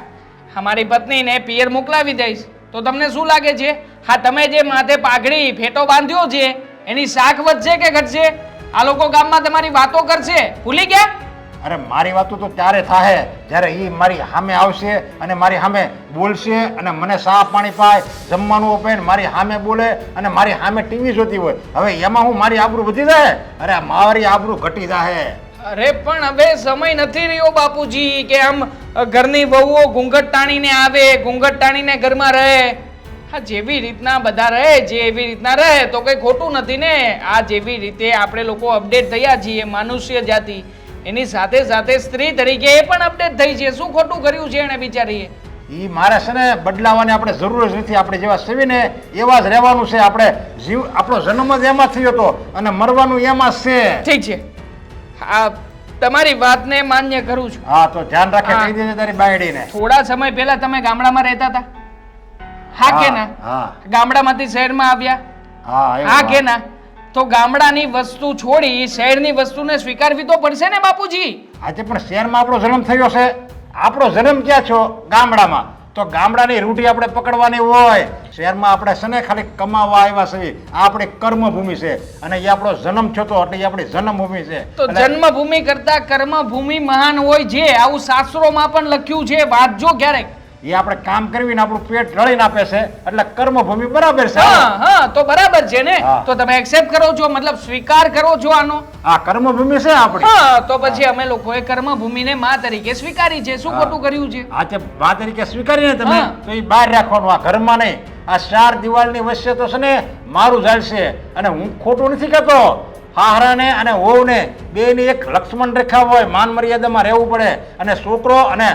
અમારી પત્નીને પિયર મોકલાવી દઈશ તો તમને શું લાગે છે? હા, તમે જે માથે પાઘડી ફેટો બાંધ્યો છે એની શાખ વધશે કે ઘટશે? આ લોકો ગામમાં તમારી વાતો કરશે, ભૂલી ગયા? અરે મારી વાતો તો ત્યારે થાય જ્યારે એ મારી સામે આવશે અને મારી સામે બોલશે અને મને ચા પાણી પાય, જમવાનું આપે ને મારી સામે બોલે અને મારી સામે ટીવી જોતી હોય. હવે એમાં હું મારી આબરૂ વધી જાય? અરે મારી આબરૂ ઘટી જાય. અરે પણ હવે સમય નથી રહ્યો બાપુજી કે આમ ઘરની વહુઓ ઘૂંઘટ તાણીને આવે, ઘૂંઘટ તાણીને ઘરમાં રહે. હા, જેવી રીતના બધા રહે છે એવી રીતના રહે તો કંઈ ખોટું નથી ને. આ જેવી રીતે આપણે લોકો અપડેટ થયા છીએ મનુષ્ય જાતિ, એની સાથે સાથે સ્ત્રી તરીકે એ પણ અપડેટ થઈ છે. શું ખોટું કર્યું છે એને બિચારીએ? એ મારે છે ને બદલાવાની આપણે જરૂર જ નથી. આપણે જેવા સેવીને એવા જ રહેવાનું છે. આપણે આપણો જન્મ જ એમાં થયો હતો અને મરવાનું એમાં જ છે. ઠીક છે, હા, તમારી વાતને માન્ય કરું છું. હા, તો ધ્યાન રાખે કહી દેજે તારી બાયડીને. થોડા સમય પહેલા તમે ગામડામાં રહેતા હતા, હા કે ના? હા ગામડામાંથી શહેરમાં આવ્યા, હા હા કે ના? તો ગામડાની વસ્તુ છોડી શહેરની વસ્તુને સ્વીકારવી તો પડશે ને બાપુજી. આજે પણ શહેરમાં આપણો જન્મ થયો છે. આપણો જન્મ ક્યાં છો? ગામડામાં. તો ગામડાની રૂઢી આપણે પકડવાની હોય. શહેરમાં આપણે છે ને ખાલી કમાવા આવ્યા છે. આ આપણી કર્મભૂમિ છે અને એ આપણો જન્મ થયો તો એટલે એ આપણી જન્મભૂમિ છે. તો જન્મભૂમિ કરતા કર્મભૂમિ મહાન હોય છે, આવું શાસ્ત્રોમાં પણ લખ્યું છે. વાંચજો ક્યારેક. એ આપણે કામ કરવીને આપણું પેટ રળીને આપે છે એટલે કર્મભૂમિ બરાબર છે. હા હા, તો બરાબર છે ને. હા. તો તમે એક્સેપ્ટ કરો છો, મતલબ સ્વીકાર કરો છો આનો? આ કર્મભૂમિ છે આપણી. હા, તો પછી અમે લોકોએ કર્મભૂમિને માં તરીકે સ્વીકારી છે. શું ખોટું કર્યું છે? આ તે બા તરીકે સ્વીકારીને તમે હા. તો એ બહાર રાખવાનું, આ ઘરમાં નહીં. આ 4 દિવાલની વચ્ચે તો છે ને મારું ચાલશે. અને હું ખોટું નથી કહેતો. હાહરાને અને વહુને બેની એક લક્ષ્મણ રેખા હોય, માન મર્યાદામાં રહેવું પડે. અને છોકરો અને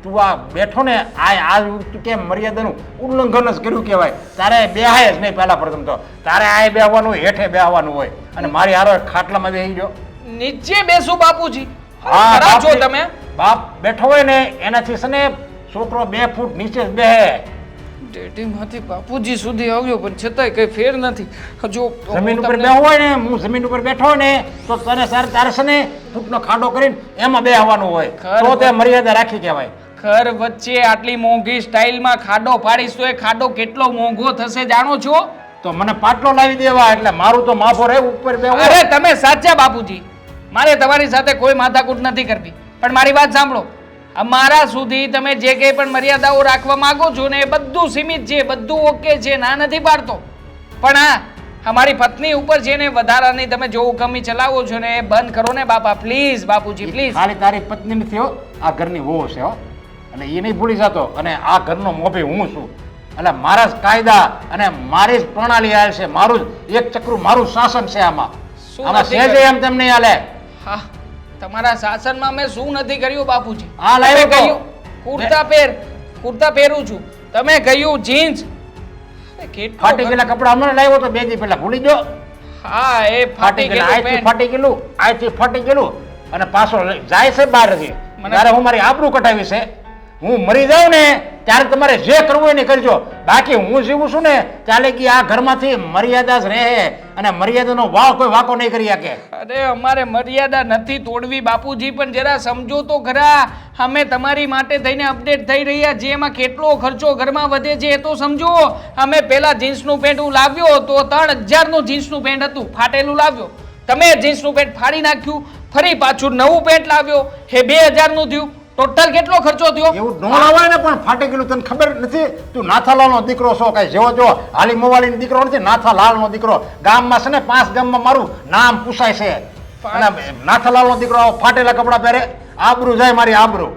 તું આ બેઠો ને આ કેમ મર્યાદાનું ઉલ્લંઘન જ કર્યું કહેવાય. તારે બેહાય જ નહીં. પહેલા પ્રથમ તો તારે આ બેહવાનું હોય, હેઠે બેહવાનું હોય અને મારી હારો ખાટલામાં બેસી ગયો. નીચે બેસું બાપુજી? હા, ખરા છો બાપ- તમે? બાપ બેઠો હોય ને એનાથી છે ને છોકરો 2 ફૂટ નીચે જ બેહે. ડેડીમાંથી બાપુજી સુધી આવ્યો પણ છતાંય કઈ ફેર નથી. જો જમીન ઉપર બેહવું હોય ને, હું જમીન ઉપર બેઠો હોય ને તો તને તારે છે ને ફૂટનો ખાડો કરીને એમાં બેહવાનું હોય. તો તે મર્યાદા રાખી કહેવાય. ઘર વચ્ચે આટલી મોંઘી સ્ટાઇલમાં ખાડો પાડીશ તો એ ખાડો કેટલો મોંઘો થશે જાણો છો? તો મને પાટલો લાવી દેવા એટલે મારું તો માફો રહે ઉપર બેહવું. અરે તમે સાચા બાપુજી, મારે તમારી સાથે કોઈ માથાકૂટ નથી કરવી. પણ મારી વાત સાંભળો, અમારા સુધી તમે જે કંઈ પણ મર્યાદાઓ રાખવા માંગો છો ને એ બધું સીમિત છે, બધું ઓકે છે, ના નથી પાડતો. પણ હા, અમારી પત્ની ઉપર છે ને વધારાની તમે જો કમી ચલાવો છો ને એ બંધ કરો ને બાપા, પ્લીઝ બાપુજી પ્લીઝ. ખાલી તારી પત્ની નથી હો, આ ઘરની વહુ છે હો. અને એ નહીં ભૂલી જતો. અને આ ઘરનો મોભી હું છું. એટલે મારા જ કાયદા અને મારી જ પ્રણાલી આવે છે, મારું જ એક ચક્રું મારું શાસન છે આમાં. શું આમાં નથી સહેજે કર્યું? એમ તેમ નહીં હાલે. હા તમારા શાસનમાં મેં શું નથી કર્યું બાપુજી? આ લાવ્યો તમે તો. કહ્યું કુર્તા પહેરું છું, તમે કહ્યું જીન્સ. અરે કેટલો ફાટી ગર- ગયેલા કપડા હમણાં લાવ્યો તો 2 દી પહેલા ભૂલી ગયો. હા એ ફાટી ગયેલું અહીંથી પેન્ટ. ફાટી ગયેલું, અહીંથી ફાટી ગયેલું અને પાછો જાય છે બહારથી. મને- ત્યારે હું મારી આબરૂ કઢાવી છે. હું મરી જાઉં ને ત્યારે તમારે જે કરવું હોય ને કરજો. બાકી હું જીવું છું ને ચાલે કે આ ઘરમાંથી મર્યાદા જ રહે અને મર્યાદાનો કોઈ વાંકો નહીં કરી શકે. અરે અમારે મર્યાદા નથી તોડવી બાપુજી, પણ જરા સમજો તો ખરા. અમે તમારી માટે થઈને અપડેટ થઈ રહ્યા છીએ, એમાં કેટલો ખર્ચો ઘરમાં વધે છે એ તો સમજો. અમે પેલા જીન્સનું પેન્ટ હું લાવ્યો તો 3000નું જીન્સનું પેન્ટ હતું, ફાટેલું લાવ્યો. તમે જીન્સનું પેન્ટ ફાડી નાખ્યું, ફરી પાછું નવું પેન્ટ લાવ્યો, એ 2000નું થયું. ટોટલ કેટલો ખર્ચો થયો? એવું ન લાવાય ને, પણ ફાટી ગયેલું તને ખબર નથી? તું નાથાલાલનો દીકરો છો, કઈ જેવો જો હાલી મોવાલીનો દીકરો નથી, નાથાલાલનો દીકરો. ગામમાં છે ને 5 ગામમાં મારું નામ પૂછાય છે. અને નાથાલાલનો દીકરો આવો ફાટેલા કપડાં પહેરે, આબરૂ જાય મારી આબરૂ.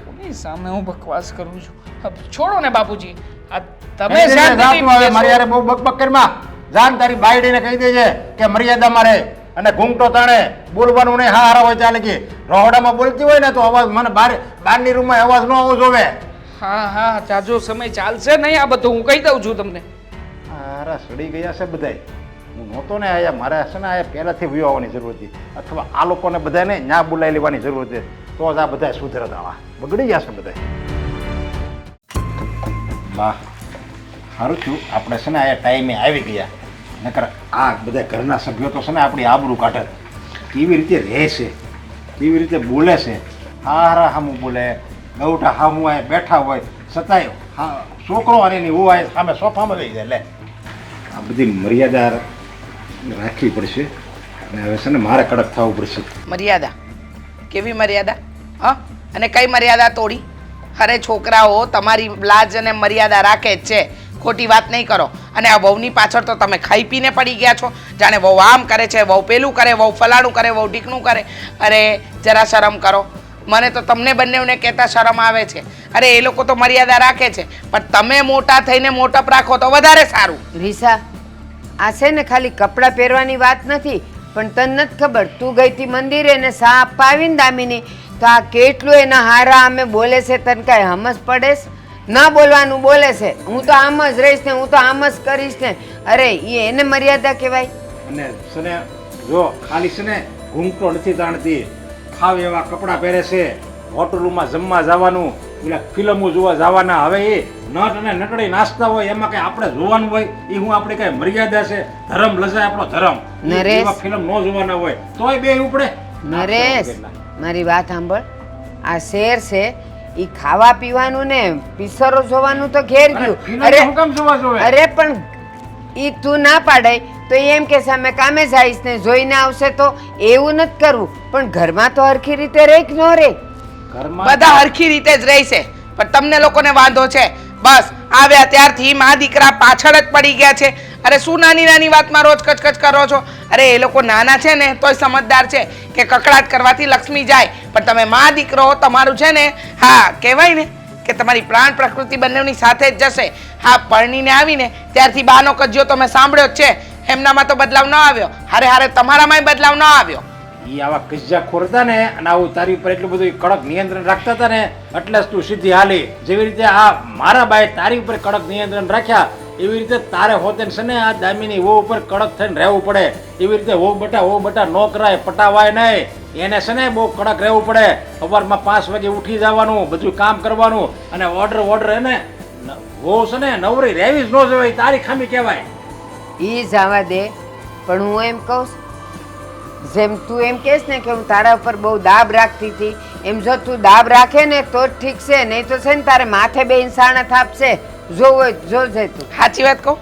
કોની સામે હું બકવાસ કરું છું? હવે છોડો ને બાપુજી, આ તમે કઈ દેજે, શાંતિથી જાતું આવે બેસો. મારી હારે બહુ બકબક કરીમાં. જાન તારી બાયડીને કહી દેજે કે મર્યાદામાં રહે અને ઘૂંઘટો તાણે બોલવાનું નહીં. હારા હોય ચાલે કે રોહડામાં બોલતી હોય ને તો અવાજ મને બહારની રૂમમાં અવાજ ન આવવો જોવે. હા હા જાજો સમય ચાલશે નહીં આ બધું, હું કહી દઉં છું તમને. હારા સડી ગયા છે બધાય. હું નહોતો ને આયા, મારે છે ને આયા પહેલાથી વયો આવવાની જરૂર હતી, અથવા આ લોકોને બધાને ન્યા બોલાવી લેવાની જરૂર હતી, તો જ આ બધા સુધરત. આવા બગડી ગયા છે બધા. બા સારું થયું આપણે છે ને આયા ટાઈમે આવી ગયા, નકર આ બધા ઘરના સભ્યો તો છે ને આપણી આબરૂ કાઢે. કેવી રીતે રહે છે, કેવી રીતે બોલે છે, હારા હામું બોલે, ગૌઠા હામું આય બેઠા હોય છતાંય હા છોકરો અને એની હું આય સામે સોફામાં લઈ જાય. લે આ બધી મર્યાદા રાખવી પડશે અને હવે છે ને મારે કડક થવું પડશે. મર્યાદા કેવી મર્યાદા? હા, અને કઈ મર્યાદા તોડી? અરે છોકરાઓ તમારી લાજ અને મર્યાદા રાખે જ છે, ખોટી વાત નહીં કરો. અને આ વહુની પાછળ તો તમે ખાઈ પીને પડી ગયા છો, જાણે વહુ આમ કરે છે, વહુ પેલું કરે, વહુ ફલાણું કરે, વહુ ઢીકણું કરે. અરે જરા શરમ કરો. મને તો તમને બંનેને કહેતા શરમ આવે છે. અરે એ લોકો તો મર્યાદા રાખે છે, પણ તમે મોટા થઈને મોટપ રાખો તો વધારે સારું. રીસા, આ છે ને ખાલી કપડાં પહેરવાની વાત નથી, પણ તને નથી ખબર, તું ગઈ હતી મંદિરે ને સા આપવા આવીને દામિની, તો આ કેટલું એના હારા અમે બોલે છે, તને કાંઈ હમસ પડે છે? ન બોલવાનું બોલે છે, હું તો આમ જ રહીશ ને, હું તો આમ જ કરીશ ને. અરે એને મર્યાદા કહેવાય? અને છે ને જો ખાલી છે ને ઘૂંઘટો નથી તાણતી, ખાવ એવા કપડાં પહેરે છે, હોટલોમાં જમવા જવાનું, પેલા ફિલ્મો જોવા જવાના. હવે એ નટ અને નટડી નાસ્તા હોય એમાં કઈ આપણે જોવાનું હોય એ હું આપણી કઈ મર્યાદા છે? ધર્મ લજાય આપણો ધર્મ. નરેશ. એવા ફિલ્મ ન જોવાના હોય તોય બે ઉપડે. નરેશ, મારી વાત સાંભળ, આ શેર છે ઈ ખાવા પીવાનું ને પિસરો જોવાનું તો ઘેર ગયું. અરે હું કેમ જોવા જોવે? અરે પણ ઈ તું ના પાડાય તો એમ કે અમે કામે જઈશ ને જોઈને આવશે, તો એવું નથી કરવું. પણ ઘરમાં તો હરખી રીતે રહે કે ન રહે? ઘરમાં બધા હરખી રીતે જ રહેશે, પણ તમને લોકોને વાંધો છે. બસ આવ્યા ત્યારથી મા દીકરા પાછળ જ પડી ગયા છે. અરે શું નાની નાની વાતમાં રોજ કચકચ કરો છો? અરે એ લોકો નાના છે ને તોય સમજદાર છે કે કકડાટ કરવાથી લક્ષ્મી જાય, પણ તમે મા દીકરો તમારું છે ને, હા કહેવાય ને કે તમારી પ્રાણ પ્રકૃતિ બંનેની સાથે જ જશે. હા, પરણીને આવીને ત્યારથી બાનો કજ્યો તમે સાંભળ્યો જ છે, એમનામાં તો બદલાવ ન આવ્યો, હારે હારે તમારામાંય બદલાવ ન આવ્યો. ઈ આવા કજ્જા ખોરતા ને અને આવું તારી ઉપર એટલું બધું કડક નિયંત્રણ રાખતા હતા ને એટલે જ તું સીધી હાલી. જેવી રીતે આ મારા બાએ તારી ઉપર કડક નિયંત્રણ રાખ્યા, એવી રીતે તારે હોતે છે ને આ દામીની વહુ ઉપર કડક થઈને રહેવું પડે. એવી રીતે વહુ બટા ન કરાય, પટાવાય નહીં. એને છે ને બહુ કડક રહેવું પડે. સવારમાં 5 વાગે ઉઠી જવાનું, બધું કામ કરવાનું અને ઓર્ડર એને વહુ છે ને નવરી રહેવી જ ન જોઈએ, તારી ખામી કહેવાય. ઈ જવા દે, પણ હું એમ કહું છું, જેમ તું એમ કહેશ ને કે હું તારા ઉપર બહુ દાબ રાખતી હતી, એમ જો તું દાબ રાખે ને તો જ ઠીક છે, નહીં તો છે ને તારે માથે બે ઇન્સાણા થાપશે. જોજે તું. સાચી વાત કહું,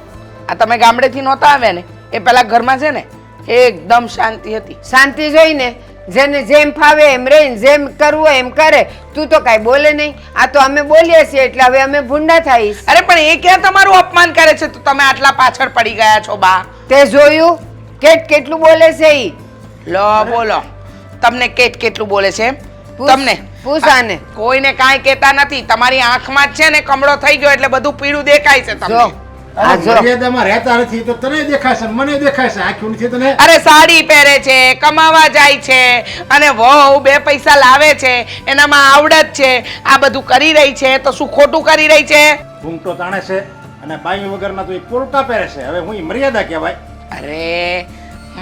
આ તમે ગામડેથી નહોતા આવ્યા ને એ પેલા ઘરમાં છે ને એકદમ શાંતિ હતી. શાંતિ જોઈને જેને જેમ ફાવે એમ રહીને જેમ કરવું હોય એમ કરે. તું તો કાંઈ બોલે નહીં. આ તો અમે બોલીએ છીએ એટલે હવે અમે ભૂંડા થઈશ. અરે પણ એ ક્યાં તમારું અપમાન કરે છે? તો તમે આટલા પાછળ પડી ગયા છો બા. તે જોયું કેટલું બોલે છે ઈ? લો બોલો, તમને કેટલું બોલે છે? તમને પૂછ આને. કોઈને કાંઈ કહેતા નથી. તમારી આંખમાં જ છે ને કમળો થઈ ગયો એટલે બધું પીળું દેખાય છે જો તમને. આ જો મર્યાદામાં રહેતા નથી તો તને દેખાય છે મને દેખાય છે આખ્યું નથી તને અરે સાડી પહેરે છે, કમાવા જાય છે અને વહુ 2 પૈસા લાવે છે, એનામાં આવડત છે, આ બધું કરી રહી છે તો શું ખોટું કરી રહી છે? ઘૂંઘટો તાણે છે અને બાઈ વગરના તો એ પોલકા પહેરે છે હવે હું ઈ મર્યાદા કહેવાય અરે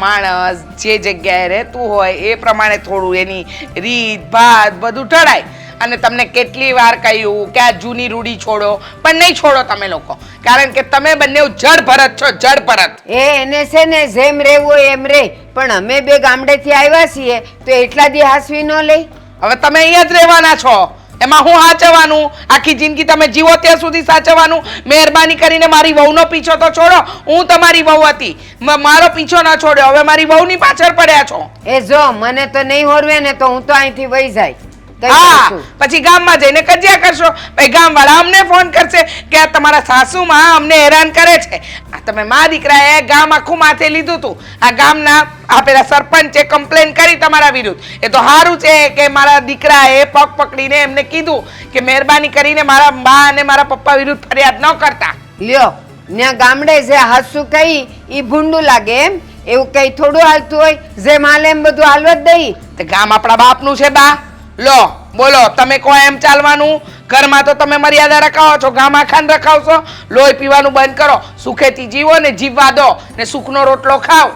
માણસ જે જગ્યાએ રહેતું હોય એ પ્રમાણે થોડું એની રીત ભાત બધું ટળાય. અને તમને કેટલી વાર કહ્યું કે આ જૂની રૂઢી છોડો, પણ નહીં છોડો તમે લોકો, કારણ કે તમે બંને જડ ભરત છો, જડ ભરત. એને છે ને જેમ રહેવું હોય એમ રે, પણ અમે બે ગામડેથી આવ્યા છીએ તો એટલા દી હાસવી ન લઈ. હવે તમે અહીંયા જ રહેવાના છો, એમાં હું સાચવવાનું? આખી જિંદગી તમે જીવો ત્યાં સુધી સાચવવાનું? મહેરબાની કરીને મારી વહુનો પીછો તો છોડો. હું તમારી વહુ હતી, મારો પીછો ના છોડ્યો, હવે મારી વહુની પાછળ પડ્યા છો. એ જો મને તો નહીં હોરવે ને તો હું તો અહીંથી વહી જાય. કઈ હા, કહીશું? પછી ગામમાં જઈને કજિયા કરશો. પછી ગામવાળા અમને ફોન કરશે કે આ તમારા સાસુમાં અમને હેરાન કરે છે. આ તમે મા દીકરાએ ગામ આખું માથે લીધું હતું. આ ગામના આ પેલા સરપંચે કમ્પ્લેન કરી તમારા વિરુદ્ધ. એ તો સારું છે કે મારા દીકરાએ પગ પકડીને એમને કીધું કે મહેરબાની કરીને મારા બા અને મારા પપ્પા વિરુદ્ધ ફરિયાદ ન કરતા. લ્યો ત્યાં ગામડે જે હાસું કહી ઈ ભૂંડું લાગે એમ? એવું કઈ થોડું હાલતું હોય? જેમ હાલે એમ બધું હાલવા જ દઈ. તે ગામ આપણા બાપનું છે બા. લો બોલો, તમે કહો એમ ચાલવાનું? ઘરમાં તો તમે મર્યાદા રખાવો છો, ગામ આખાને રખાવશો? લોહી પીવાનું બંધ કરો, સુખેથી જીવો ને જીવવા દો ને સુખનો રોટલો ખાઓ.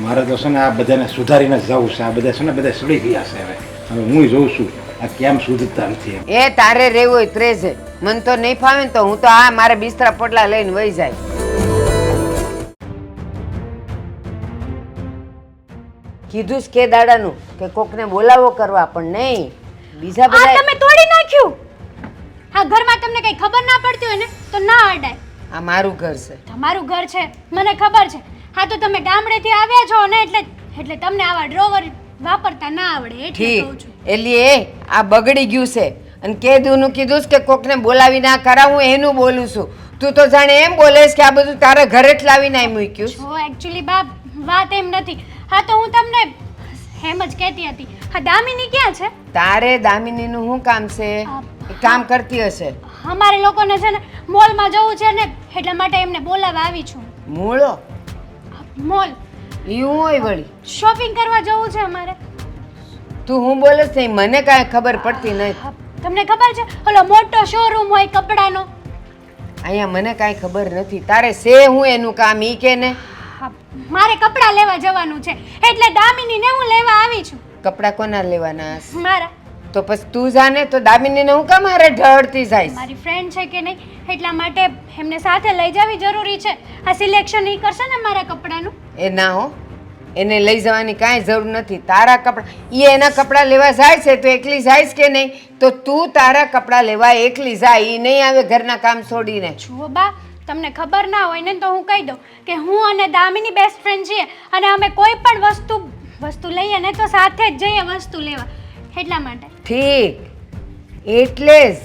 મારે તો છે ને આ બધાને સુધારીને જ જવું છે. આ બધા છે ને બધા સડી ગયા છે હવે હું જોઉં છું આ કેમ સુધરતા નથી એમ. એ તારે રહેવું હોય ત્રેજે, મને તો નહીં ફાવે ને તો હું તો આ મારે બિસ્તરા પોટલા લઈને વહી જાય. કીધું જ કે દાડાનું કે કોકને બોલાવો કરવા, પણ નહીં બીજા આ બધા. તમે તોડી નાખ્યું. આ ઘરમાં તમને કઈ ખબર ના પડતી હોય ને તો ના અડાય. આ મારું ઘર છે. તમારું ઘર છે મને ખબર છે. હા તો તમે ગામડેથી આવ્યા છો ને એટલે તમને આવા ડ્રોવર વાપરતા ના આવડે એટલે કહું ઠીક, છું. એટલે આ બગડી ગયું છે અને કેદુનું કીધું છે કે કોકને બોલાવી ના કરાવું, એનું બોલું છું. તું તો જાણે એમ બોલેશ કે આ બધું તારા ઘરે જ લાવીને અહીં મૂક્યું. જો એકચ્યુઅલી બાપ વાત એમ નથી. હા તો હું તમને એમ જ કહેતી હતી. હા દામિની ક્યાં છે? તારે દામિનીનું શું કામ છે? એ કામ કરતી હશે. અમારે લોકોને છે ને મોલમાં જવું છે ને એટલા માટે એમને બોલાવવા આવી છું. મૂળો મોલ ઈ હું હોય વળી? શોપિંગ કરવા જવું છે અમારે. તું હું બોલેશ નહીં, મને કાંઈ ખબર પડતી નહીં. હા, તમને ખબર છે ઓલો મોટો શોરૂમ હોય કપડાનો? અહીંયા મને કાંઈ ખબર નથી. તારે છે હું એનું કામ ઈ કે ને? હા, મારે કપડાં લેવા જવાનું છે એટલે દામિનીને હું લેવા આવી છું. કપડાં કોના લેવાના હશે? મારા તો પછી તું જાને તો દામિનીને હું કામ હારે ઢળતી જાય? મારી ફ્રેન્ડ છે કે નહીં એટલા માટે એમને સાથે લઈ જવી જરૂરી છે. આ સિલેક્શન ઈ કરશે ને મારા કપડાનું. એ ના હો, એને લઈ જવાની કાંઈ જરૂર નથી. તારા કપડાં એ એના કપડાં લેવા જાય છે તો એકલી જાય કે નહીં? તો તું તારા કપડાં લેવા એકલી જાય, એ નહીં આવે ઘરના કામ છોડીને. જુઓ બા, તમને ખબર ના હોય ને તો હું કહી દઉં કે હું અને દામિની બેસ્ટ ફ્રેન્ડ છીએ અને અમે કોઈ પણ વસ્તુ લઈએ ને તો સાથે જ જઈએ વસ્તુ લેવા એટલા માટે. ઠીક, એટલે જ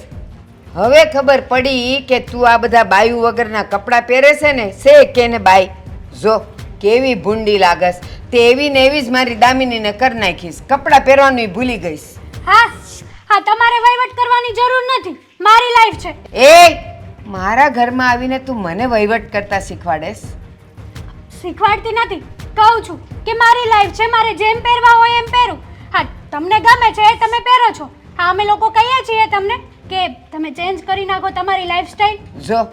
હવે ખબર પડી કે તું આ બધા બાયું વગરના કપડાં પહેરે છે ને. છે કે ને બાઈ? જો કેવી ભૂંડી લાગસ. તે એવી ને એવી જ મારી દામિનીને કરી નાખીશ. કપડાં પહેરવાનું ભૂલી ગઈશ. હા હા, તમારે વહીવટ કરવાની જરૂર નથી, મારી લાઈફ છે. એ મારા ઘરમાં આવીને તું મને વહીવટ કરતા શીખવાડેસ? શીખવાડતી નથી, કહું છું કે મારી લાઈફ છે, મારે જેમ પહેરવા હોય એમ પહેરું. હા તમને ગમે છે એ તમે પહેરો છો. હા અમે લોકો કહીએ છીએ તમને કે તમે ચેન્જ કરી નાખો તમારી લાઈફસ્ટાઈલ. જો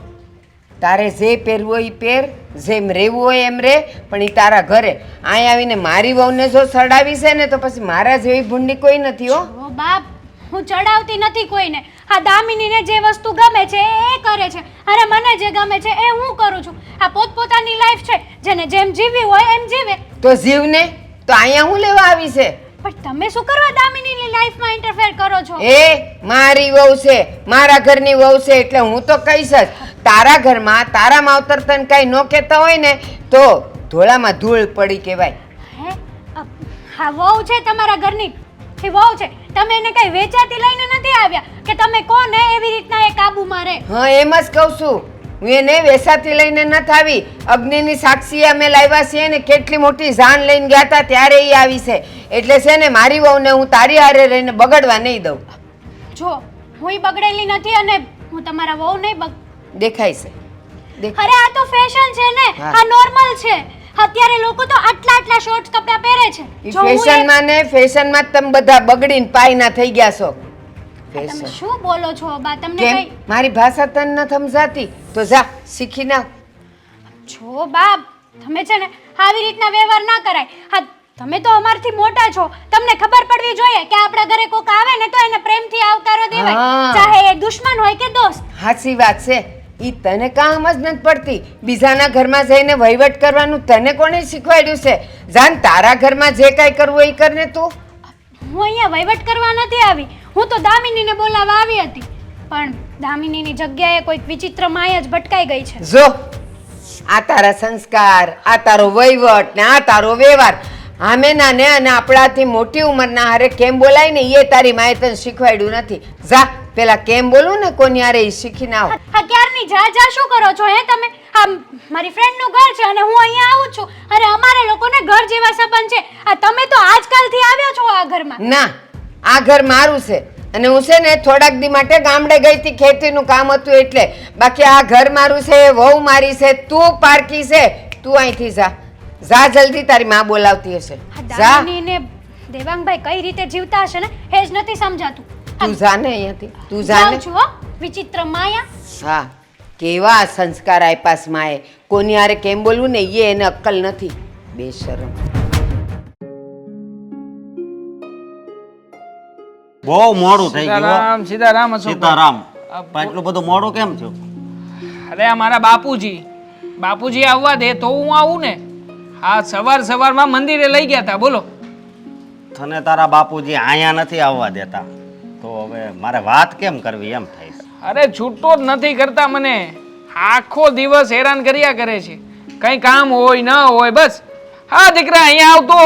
તારે જે પહેરવું હોય એ પહેર, જેમ રહેવું હોય એમ રહે, પણ એ તારા ઘરે. અહીં આવીને મારી વહુને જો સડાવી છે ને તો પછી મારા જેવી ભૂંડી કોઈ નથી હો. ઓ બાપ, હું ચડાવતી નથી કોઈને. હા દામિનીને જે વસ્તુ ગમે છે એ કરે છે અને મને જે ગમે છે એ હું કરું છું. આ પોતપોતાની લાઈફ છે, જેને જેમ જીવવી હોય એમ જીવે. તો જીવને તો અહીંયા હું લેવા આવી છે? પણ તમે શું કરવા દામિનીની લાઈફમાં ઇન્ટરફેર કરો છો? એ મારી વહુ છે, મારા ઘરની વહુ છે, એટલે હું તો કહીશ જ. તારા ઘરમાં તારા માવતર તને કાંઈ ન કહેતા હોય ને તો ધોળામાં ધૂળ પડી કહેવાય. હે હા વહુ છે તમારા ઘરની, એ વહુ છે. તમે એને કઈ વેચાતી લઈને નથી આવ્યા કે તમે કોને એવી રીતના એ કાબુમાં રહે. હા એમ જ કહું છું. હું એને વેસાથી લઈને નથી આવી. અગ્નિની સાક્ષી અમે લાવ્યા છીએ ને કેટલી મોટી જાન લઈને ગયા હતા ત્યારે એ આવી છે. એટલે છે ને મારી વહુને હું તારી હારે રહીને બગડવા નહીં દઉં. જો હું બગડેલી નથી અને હું તમારા વહુ નહીં દેખાય છે દેખાય. અરે આ તો ફેશન છે ને, હા. આ નોર્મલ છે. અત્યારે લોકો તો આટલા આટલા શોર્ટ કપડાં પહેરે છે. ઈ જો હું એક- ફેશનમાં ને ફેશનમાં જ તમે બધા બગડીને પાયના થઈ ગયા છો. તમે ફેશન શું બોલો છો બા? તમને કેમ કઈ મારી ભાષા તને નથી સમજાતી? તો જા શીખી નાખ. છો બા, તમે છે ને આવી રીતના વ્યવહાર ના કરાય. હા, તમે તો અમારથી મોટા છો, તમને ખબર પડવી જોઈએ કે આપણા ઘરે કોક આવે ને તો એને પ્રેમથી આવકારો દેવાય, હા. ચાહે એ દુશ્મન હોય કે દોસ્ત. હાચી વાત છે. ઈ તને કાં સમજ નથી પડતી? બીજાના ઘરમાં જઈને વહીવટ કરવાનું તને કોણે શીખવાડ્યું છે? જાન તારા ઘરમાં જે કાંઈ કરવું હોય એ કર ને તું. હું અહીંયા વહીવટ કરવા નથી આવી, હું તો દામિનીને બોલાવવા આવી હતી. પણ દામિનીની જગ્યાએ કોઈક વિચિત્ર માયા જ ભટકાઈ ગઈ છે. જો આ તારા સંસ્કાર, આ તારો વહીવટ ને આ તારો વ્યવહાર આમેના ને અને આપણાથી મોટી ઉંમરના હારે કેમ બોલાય ને એ તારી માએ તને શીખવાડ્યું નથી. જા પેલા કેમ બોલું ને કોની હારે એ શીખીને આવ. હા, ક્યારની જા જા શું કરો છો હે તમે? આ મારી ફ્રેન્ડનું ઘર છે અને હું અહીંયા આવું છું. અરે અમારે લોકોને ઘર જેવા સંબંધ છે. આ તમે તો આજકાલથી આવ્યા છો આ ઘરમાં. ના, આ ઘર મારું છે અને હું છે ને થોડાક દી માટે ગામડે ગઈ હતી, ખેતીનું કામ હતું એટલે. બાકી આ ઘર મારું છે, વહુ મારી છે, તું પારકી છે. તું અહીંથી જા, જા જલ્દી, તારી માં બોલાવતી હશે. આ જા, દામિની ને દેવાંગભાઈ કઈ રીતે જીવતા હશે ને એ જ નથી સમજાતું. તું જા ને અહીંયાથી, તું જા જાઉં ને. છું હો, વિચિત્ર માયા. હા, કેવા સંસ્કાર આપ્યાસ માએ. કોની હારે કેમ બોલવું ને એ એને અક્કલ નથી. બેશરમ. બહુ મોડું થઈ ગયું હો. સીતારામ સીતારામ અશોકભાઈ. સીતારામ. પણ એટલું બધું મોડું કેમ થયું? અરે આ મારા બાપુજી આવવા દે તો હું આવું ને. હા, સવારમાં મંદિરે લઈ ગયા હતા. બોલો. તને તારા બાપુજી અહીંયા નથી આવવા દેતા તો હવે મારે વાત કેમ કરવી એમ થાય છે. અરે છૂટો જ નથી કરતા મને. આખો દિવસ હેરાન કર્યા કરે છે. કઈ કામ હોય ન હોય બસ. હા દીકરા અહીંયા આવતો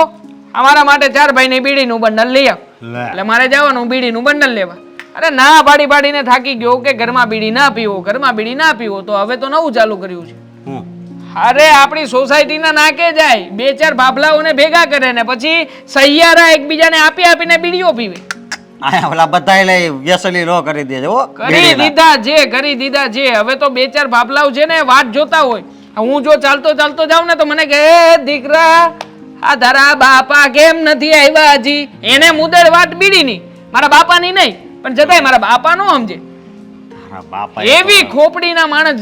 અમારા માટે 4 ભાઈને બીડીનું બંડલ લઈ આવ. લે. એટલે મારે જવાનું બીડીનું બંડલ લેવા. અરે ના પાડીને થાકી ગયો કે ઘરમાં બીડી ના પીવો. તો હવે તો નવું ચાલુ કર્યું છે. હું અરે આપણી સોસાયટીના નાકે જાય, 2-4 બાબલાઓને ભેગા કરે ને પછી સહિયારા એકબીજાને આપીને બીડીઓ પીવે. આયા ઓલા બધાય લઈ વ્યસલી નો કરી દેજો હો. કરી દીધા છે. હવે તો 2-4 બાબલાઓ છે ને વાટ જોતા હોય. હું જો ચાલતો જાઉં ને તો મને કહે, "એ દીકરા, આ તારા બાપા કેમ નથી આવ્યા હજી?" એને મુદડ વાત બીડીની, મારા બાપાની નહીં. પણ છતાંય મારા બાપા નો સમજે. તારા બાપા એવી ખોપડીના માણસ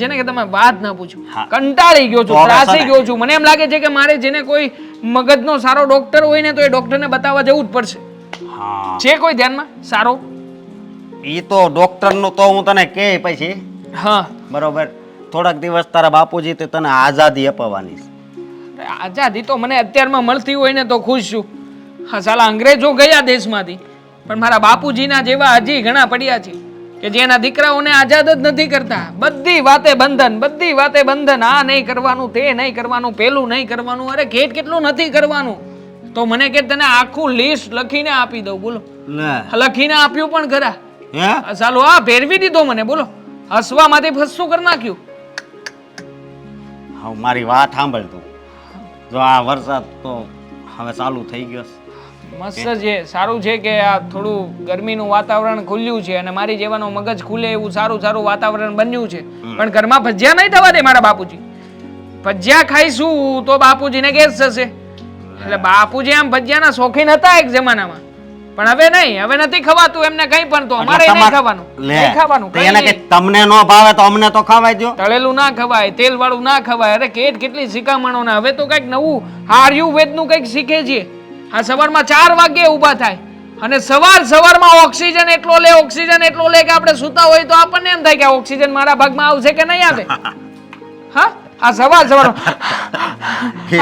છે ને કે તમે વાત ના પૂછો. હા. કંટાળી ગયો છું, તો હવે ત્રાસી છે ને. ગયો છું. મને એમ લાગે છે કે મારે જેને કોઈ મગજનો સારો ડોક્ટર હોય ને તો એ ડોક્ટરને બતાવવા જવું જ પડશે. હા, છે કોઈ ધ્યાનમાં સારો? ઈ તો ડોક્ટર નું તો હું તને કે પછી હા, બરોબર. થોડાક દિવસ તારા બાપુજી તે તને આઝાદી અપાવવાની છે. આઝાદી તો મને અત્યારમાં મળતી હોય ને તો ખુશ છું. હા, સાલા અંગ્રેજો ગયા દેશમાંથી, પણ મારા બાપુજીના જેવા હજી ઘણા પડ્યા છે કે જેના દીકરાઓને આઝાદ જ નથી કરતા. બધી વાતે બંધન. આ નહીં કરવાનું, તે નહીં કરવાનું, પેલું નહીં કરવાનું. અરે કેટલું નથી કરવાનું. તો મને કે તને આખું લિસ્ટ લખીને આપી દઉં. બોલો. લે. લખીને આપ્યું પણ ખરા. હે? ચાલો આ ફેરવી દીધો મને. બોલો. હસવામાંથી ફસતું કરી નાખ્યું. હવે મારી વાત સાંભળ તું. જો આ વરસાદ તો હવે ચાલુ થઈ ગયો છે. મસ્ત છે, સારું છે કે આ થોડું ગરમીનું વાતાવરણ ખુલ્યું છે અને મારી જેવાનો મગજ ખુલે એવું સારું વાતાવરણ બન્યું છે. પણ ઘરમાં ભજીયા નહીં થવા દે મારા બાપુજી. ભજીયા ખાઈશું તો બાપુજીને ગેસ થશે. એટલે બાપુજી આમ ભજીયાના શોખીન હતા એક જમાનામાં, પણ હવે નહીં, હવે નથી ખવાતું એમને કઈ પણ. તો અમારે નહીં ખાવાનું, નહીં ખાવાનું. તો એને કે તમને ન ભાવે તો અમને તો ખવાય દો. તળેલું ના ખવાય, તેલ વાળું ના ખવાય. અરે કેટલી શિખામણો ના. હવે તો કઈક નવું આયુર્વેદનું કઈક શીખે છે. આ સવારમાં 4 વાગ્યે ઊભા થાય અને સવારમાં ઓક્સિજન એટલો લે કે આપણે સૂતા હોય તો આપણને એમ થાય કે આ ઓક્સિજન મારા ભાગમાં આવશે કે નહીં આવે. હા, આ સવાર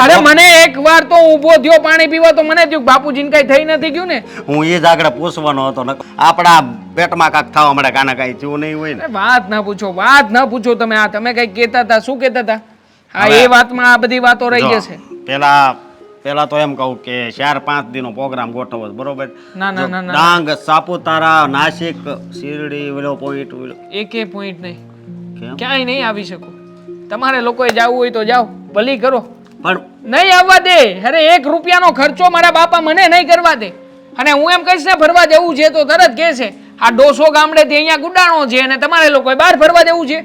અરે મને એક વાર તો ઊભો થયો પાણી પીવા તો મને થયું બાપુજીને કઈ થઈ નથી ગયું ને. હું એ જ આગળ પૂછવાનો હતો. આપણા પેટમાં કાંક થવા મળે કાના કાંઈ થયું નહીં હોય ને. અરે વાત ના પૂછો તમે. આ તમે કઈ કહેતા હતા, શું કહેતા હતા? હા, એ વાતમાં આ બધી વાતો રહી જો, જશે. પેલા તો એમ કહું કે 4-5 દિનનો પ્રોગ્રામ ગોઠવો બરોબર. ના. ડાંગ, સાપુતારા, નાસિક, શિરડી, વિલો પોઈન્ટ એકે પોઈન્ટ નહીં. કેમ? ક્યાંય નહીં આવી શકું. તમારે લોકોએ જવું હોય તો જાઓ, ભલી કરો. પણ નહીં આવવા દે. અરે 1 રૂપિયાનો ખર્ચો મારા બાપા મને નહીં કરવા દે. અને હું એમ કહીશ ને ફરવા જવું છે તો તરત કહે છે આ ડોસો ગામડેથી અહીંયા ગુડાણો છે અને તમારે લોકોએ બહાર ફરવા જવું છે.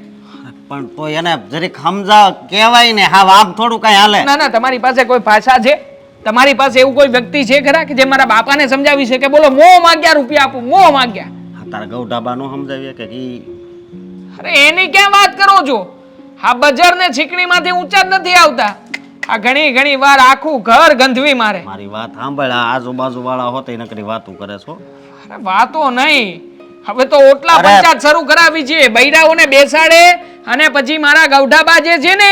પણ તો એને જરીક સમજાવ કહેવાય ને. હા આમ થોડું કઈ હાલે. ના ના, તમારી પાસે કોઈ ભાષા છે? તમારી પાસે એવું કોઈ વ્યક્તિ છે ખરા કે જે મારા બાપાને સમજાવી શકે? બોલો, મોં માગ્યા રૂપિયા આપું, મોં માગ્યા. હા, તારા ગૌઢાબા નો સમજાવીએ કે ઈ અરે એની ક્યાં વાત કરો છો? આ બજાર ને છીકણીમાંથી ઊંચા જ નથી આવતા. આ ઘણી વાર આખું ઘર ગંધવી મારે. મારી વાત સાંભળ. આ આજુબાજુ વાળા હોતે નકરી વાતું કરે છો. અરે વાતો નહીં, હવે તો ઓટલા અરે. પંચાયત શરૂ કરાવી છે. બૈરાઓને બેસાડે અને પછી મારા ગૌઢાબા જે છે ને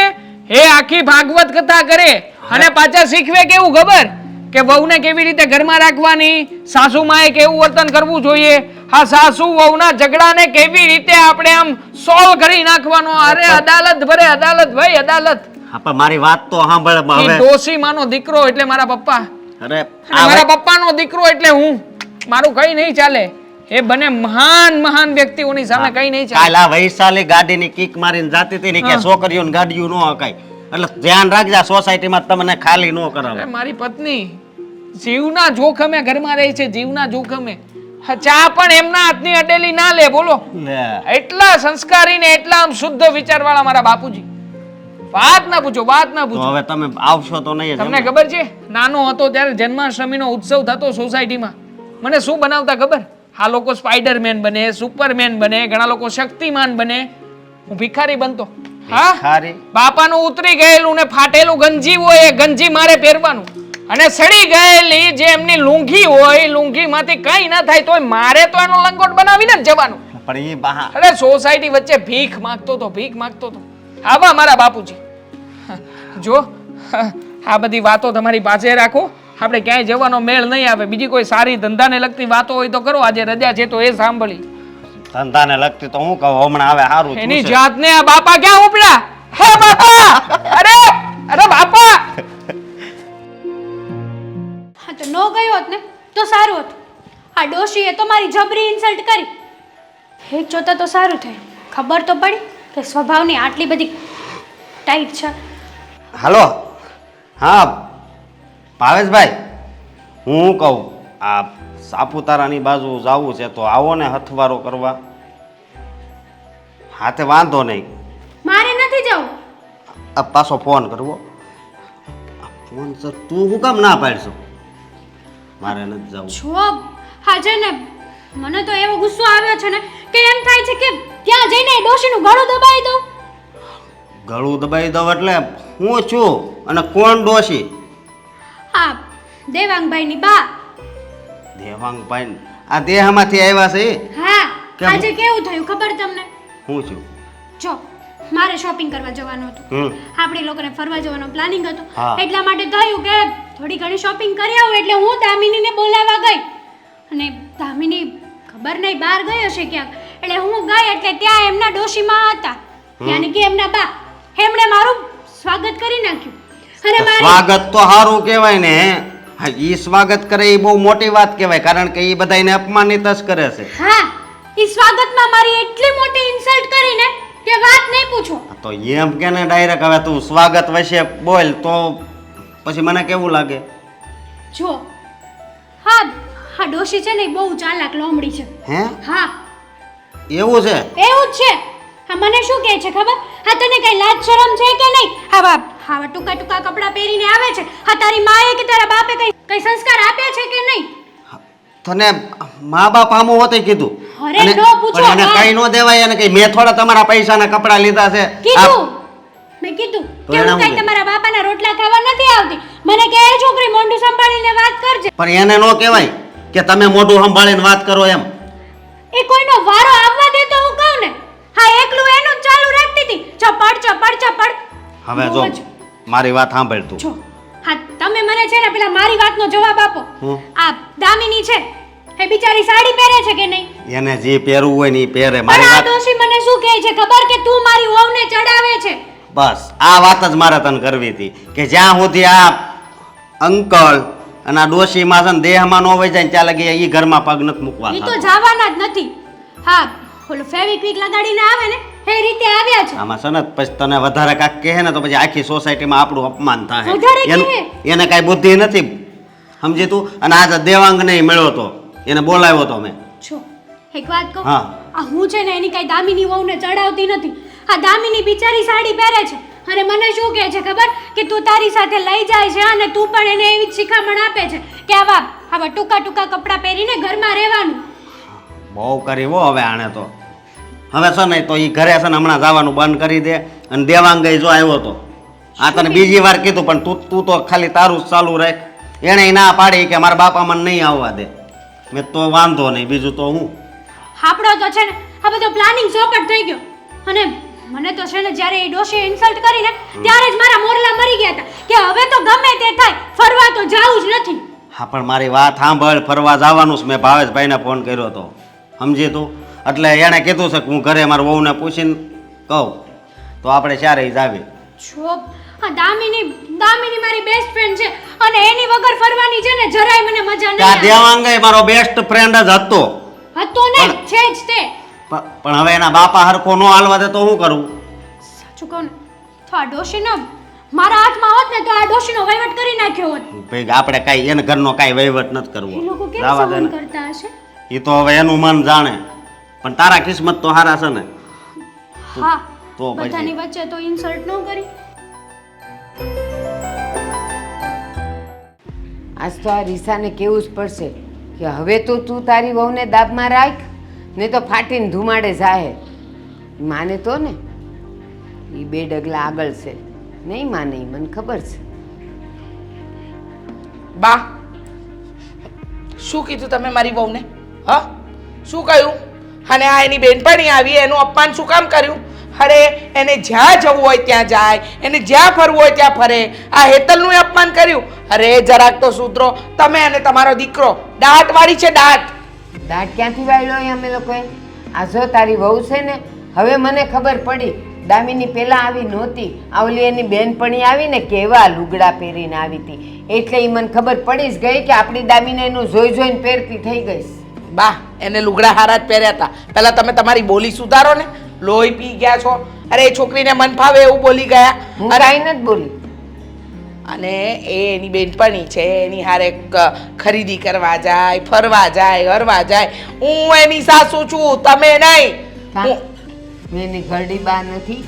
એ આખી ભાગવત કથા કરે અને પાછા શીખવે કેવું ખબર કે વહુને કેવી રીતે ઘરમાં રાખવાની, સાસુમાએ કેવું વર્તન કરવું જોઈએ, હા સાસુ વહુના ઝઘડાને કેવી રીતે આપણે આમ સોલ્વ કરી નાખવાનો. અરે અદાલત ભરે અદાલત, ભાઈ અદાલત. હા પણ મારી વાત તો સાંભળ ઈ હવે. ડોશી માનો દીકરો એટલે મારા પપ્પા, અરે અને મારા પપ્પાનો દીકરો એટલે હું. મારું કઈ નહીં ચાલે. એ બને મહાન વ્યક્તિઓની સામે કઈ નહીં ચાલે. કાલ આ વૈશાલી ગાડીની કિક મારીને જાતી હતી ને કે છોકરીઓને ગાડીઓ ન હકાય. એટલે ધ્યાન રાખજે સોસાયટીમાં તમને ખાલી ન કરાવે. અરે મારી પત્ની જીવના જોખમે ઘરમાં રહે છે, જીવના જોખમે. હા, ચા પણ એમના હાથની અડેલી ના લે. બોલો, લે. એટલા સંસ્કારી ને એટલા આમ શુદ્ધ વિચારવાળા મારા બાપુજી. વાત ના પૂછો, વાત ના તો પૂછો. હવે તમે આવશો તો નહીં જ એમ તમને ને? ખબર છે, નાનો હતો ત્યારે જન્માષ્ટમીનો ઉત્સવ થતો સોસાયટીમાં. મને શું બનાવતા ખબર? આ લોકો સ્પાઈડરમેન બને, સુપરમેન બને, ઘણા લોકો શક્તિમાન બને. હું ભિખારી બનતો. હા, ખારી બાપાનું ઉતરી ગયેલું ને ફાટેલું ગંજી હોય એ ગંજી મારે પહેરવાનું, અને સડી ગયેલી જે એમની લુંગી હોય લુંગીમાંથી કઈ ના થાય તોય મારે તો એનો લંગોટ બનાવીને જ જવાનું. પણ ઈ બહા અરે સોસાયટી વચ્ચે ભીખ માંગતો તો, ભીખ માંગતો તો. આવા મારા બાપુજી. જો આ બધી વાતો તમારી પાસે રાખો. આપણે ક્યાંય જવાનો મેળ નહીં આવે. બીજી કોઈ સારી ધંધાને લગતી વાતો હોય તો કરો. આજે રજા છે તો એ સાંભળી. ધંધાને લગતી તો હું કહું હમણાં આવે સારું થયું એની છે. જાતને આ બાપા ક્યાં ઉપડ્યા? હે બાપા! અરે બાપા! હા તો ન ગયો હોત ને તો સારું હતું. આ ડોશીએ તો મારી જબરી ઇન્સલ્ટ કરી. એક જોતા તો સારું થયું, ખબર તો પડી કે સ્વભાવની આટલી બધી ટાઈટ છે. હાલો. હા ભાવેશભાઈ, હું કહું આ સાપુતારાની બાજુ જવું છે તો આવો ને હથવારો કરવા. હાથે વાંધો નહીં. મારે નથી જવું. આ પાછો ફોન કરવો. ફોન સર તું હું કામ ના પાડશો? મારે નથી જવું. જો હાજે ને મને તો એવો ગુસ્સો આવ્યો છે ને કે એમ થાય છે કે ત્યાં જઈને એ ડોશીનું ગળું દબાવી દઉં. ગળું દબાઈ દઉં એટલે હું છું અને કોણ ડોશી? હા, દેવાંગભાઈની બા. દેવાંગભાઈ આ દેહમાંથી આવ્યા છે એ? હા, કેમ? આજે કેવું થયું ખબર તમને? હું છું. જો મારે શોપિંગ કરવા જવાનું હતું. આપણે લોકોને ફરવા જવાનો પ્લાનિંગ હતો. હા. એટલા માટે થયું કે થોડી ઘણી શોપિંગ કરી આવું, એટલે હું દામિનીને બોલાવવા ગઈ. અને દામિની ખબર નહીં બહાર ગઈ હશે ક્યાંક. એટલે હું ગઈ એટલે ત્યાં એમના ડોશીમાં હતા, યાની કે એમના બા. એમણે મારું સ્વાગત કરી નાખ્યું. અને મારી સ્વાગત તો સારું કહેવાય ને. હા, ઈ સ્વાગત કરે એ બહુ મોટી વાત કહેવાય, કારણ કે ઈ બધાને અપમાનિત જ કરે છે. હા, ઈ સ્વાગતમાં મારી એટલી મોટી ઇન્સલ્ટ કરીને કે વાત નહીં પૂછો. તો એમ કે ને ડાયરેક્ટ હવે તું સ્વાગત વિશે બોલ તો પછી મને કેવું લાગે? જો હા, હા ડોશી છે ને ઈ બહુ ચાલાક લોમડી છે. હે હા, એવું છે? એવું જ છે. હા, મને શું કહે છે ખબર? હા, તને કઈ લાજ શરમ છે કે નહીં? આવા આવા ટૂંકા ટૂંકા કપડાં પહેરીને આવે છે. હા, તારી માએ કે તારા બાપે કઈ સંસ્કાર આપ્યા છે કે નહીં? તને મા બાપ આમું હોતે કીધું? અરે અને- નો પૂછો, પણ એને હા. કઈ નો દેવાય. એને કઈ મેં થોડા તમારા પૈસાના કપડાં લીધા છે? કીધું મેં કીધું તો કે એના હું કઈ હું તમારા બાપાના રોટલા ખાવા નથી આવતી. મને કે એ છોકરી મોઢું સંભાળીને વાત કરજે. પણ એને નો કહેવાય કે તમે મોઢું સંભાળીને વાત કરો એમ. એ કોઈનો વારો આવવા દે તો હું કહું ને. હા, એકલું એનું જ ચાલુ રાખતી હતી, ચપડ ચપડ ચપડ. હવે બહુ જો જ. મારી વાત સાંભળ તું. જો હા, તમે મને છે ને પેલા મારી વાતનો જવાબ આપો. હું? આ દામિની છે એ બિચારી સાડી પહેરે છે કે નહીં? એને જે પહેરવું હોય ને એ પહેરે. પણ મારી આ વાત ડોશી મને શું કહે છે ખબર? કે તું મારી વહુને ચડાવે છે. બસ આ વાત જ મારે તને કરવી હતી કે જ્યાં સુધી આ અંકલ અને આ ડોશીમાં છે ને દેહમાં ન હોય જાય ને ત્યાં લગી એ ઘરમાં પગ નથી મૂકવા ઈ તો થતો. જવાના જ નથી. હા, ઓલો ફેવિક્વિક લગાડીને આવે ને એ રીતે આવ્યા છે. આમાં છે ને પછી તને વધારે કાંઈક કહે ને તો પછી આખી સોસાયટીમાં આપણું અપમાન થાય. વધારે કહે? એને કાંઈ બુદ્ધિ નથી, સમજી તું. અને આજે દેવાંગને મળ્યો તો, એને બોલાવ્યો તો મેં. જો એક વાત કહું, હા. આ હું છે ને એની કઈ દામિની વહુને ચડાવતી નથી. આ દામિની બિચારી સાડી પહેરે છે અને મને શું કહે છે ખબર, કે તું તારી સાથે લઈ જાય છે અને તું પણ એને એવી જ શિખામણ આપે છે કે આવા ટૂંકા ટૂંકા કપડાં પહેરીને ઘરમાં રહેવાનું. બહુ કરી હો હવે આણે તો. હવે છે ને તો એ ઘરે છે ને હમણાં જવાનું બંધ કરી દે. અને દેવાંગ જો આવ્યો તો, આ તને બીજી વાર કીધું પણ તું તો ખાલી તારું જ ચાલુ રાખ. એણે ના પાડી કે મારા બાપા મને નહીં આવવા દે. મેં તો વાંધો નહીં, બીજું તો હું. આપણો તો છે ને આ બધો પ્લાનિંગ ચોપટ થઈ ગયો. અને મને તો છે ને જ્યારે એ ડોશીએ ઇન્સલ્ટ કરીને ત્યારે જ મારા મોરલા મરી ગયા હતા કે હવે તો ગમે તે થાય, ફરવા તો જાવું જ નથી. હા પણ મારી વાત સાંભળ, ફરવા જવાનું છે. મેં ભાવેશભાઈને ફોન કર્યો હતો, સમજી તું. એટલે એણે કીધું છે કે હું ઘરે મારા વહુને પૂછીને કહું તો આપણે ચારેય જાવી. જો આ દામિની મારી બેસ્ટ ફ્રેન્ડ છે અને એની વગર ફરવાની છે ને જરાય મને મજા નહીં આ આવે. દેવાંગે મારો બેસ્ટ ફ્રેન્ડ જ હતો. હતો ને, છે જ તે. પણ હવે એના બાપા હરખો ન હાલવા દે તો શું કરું? સાચું કહું ને તો આ ડોશીનો મારા હાથમાં હોત ને તો આ ડોશીનો વહીવટ કરી નાખ્યો હોત. ભાઈ આપણે કાંઈ એને ઘરનો કાંઈ વહીવટ નથી કરવો. એ લોકો કેમ જવા દે સહન ને. કરતા હશે? એ તો હવે એનું મન જાણે. પણ તારા કિસ્મત તો હારા છે ને. હા, તો પછી. બધાની વચ્ચે તો ઇન્સલ્ટ ન કરી. આજ તો આ રીસાને કેવું જ પડશે કે હવે તો તું તારી વહુને દાબમાં રાખ, નહીં તો ફાટીને ધુમાડે જાહે. માને તો ને એ 2 ડગલા આગળ છે, નહીં માને ઈ મને ખબર છે. બા, શું કીધું તમે મારી વહુને? હા, શું કહ્યું? અને આ એની બેનપણી આવી, એનું અપમાન શું કામ કર્યું? અરે એને જ્યાં જવું હોય ત્યાં જાય, એને જ્યાં ફરવું હોય ત્યાં ફરે. આ હેતલનું અપમાન કર્યું. અરે જરાક તો સુધરો તમે અને તમારો દીકરો. દાંત વાળી છે દાંત. દાંત ક્યાંથી વાળ્યો એ અમે લોકોએ? આ જો તારી વહુ છે ને, હવે મને ખબર પડી. દામિની પહેલાં આવી નહોતી, આ ઓલી એની બેનપણી આવી ને કેવા લુગડા પહેરીને આવી હતી, એટલે એ મને ખબર પડી જ ગઈ કે આપણી દામિની એનું જોઈ જોઈને પહેરતી થઈ ગઈ. બા, એને લુગડા હારા જ પહેર્યા હતા. પહેલા તમે તમારી બોલી સુધારો ને. લોહી પી ગયા છો. અરે એ છોકરીને મન ફાવે એવું બોલી ગયા. હું કાંઈ નથી બોલી. અને એ એની બેનપણી છે, એની હારે ખરીદી કરવા જાય, ફરવા જાય, હરવા જાય. હું એની સાસુ છું, તમે નહીં. કાં? મેં એની ઘરડી બા નથી.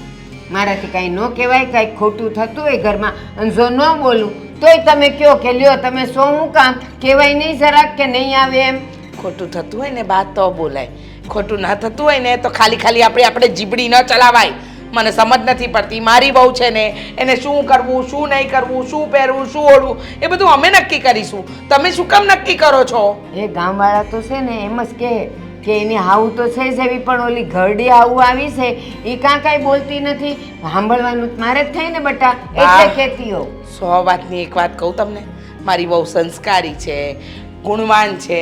મારાથી કાંઈ ન કહેવાય, કાંઈ ખોટું થતું હોય ઘરમાં અને જો ન બોલું તોય તમે કહો કે લ્યો તમે શું કામ કહેવાય નહીં જરાક કે નહીં આવે એમ. ખોટું થતું હોય ને વાત તો બોલાય, ખોટું ના થતું હોય ને તો ખાલી આપણે જીબડી ન ચલાવાય. મને સમજ નથી પડતી. મારી બહુ છે ને, એને શું કરવું, શું નહીં કરવું, શું પહેરવું, શું ઓઢવું, એ બધું અમે નક્કી કરીશું. તમે શું કામ નક્કી કરો છો? એ ગામવાળા તો છે ને એમ જ કહે કે એની હાવું તો છે જ એવી, પણ ઓલી ઘરડી હાવું આવી છે એ કાંઈ બોલતી નથી. સાંભળવાનું મારે જ થાય ને બટા, એટલે કહેતી હો. 100 વાતની એક વાત કહું તમને. મારી બહુ સંસ્કારી છે, ગુણવાન છે,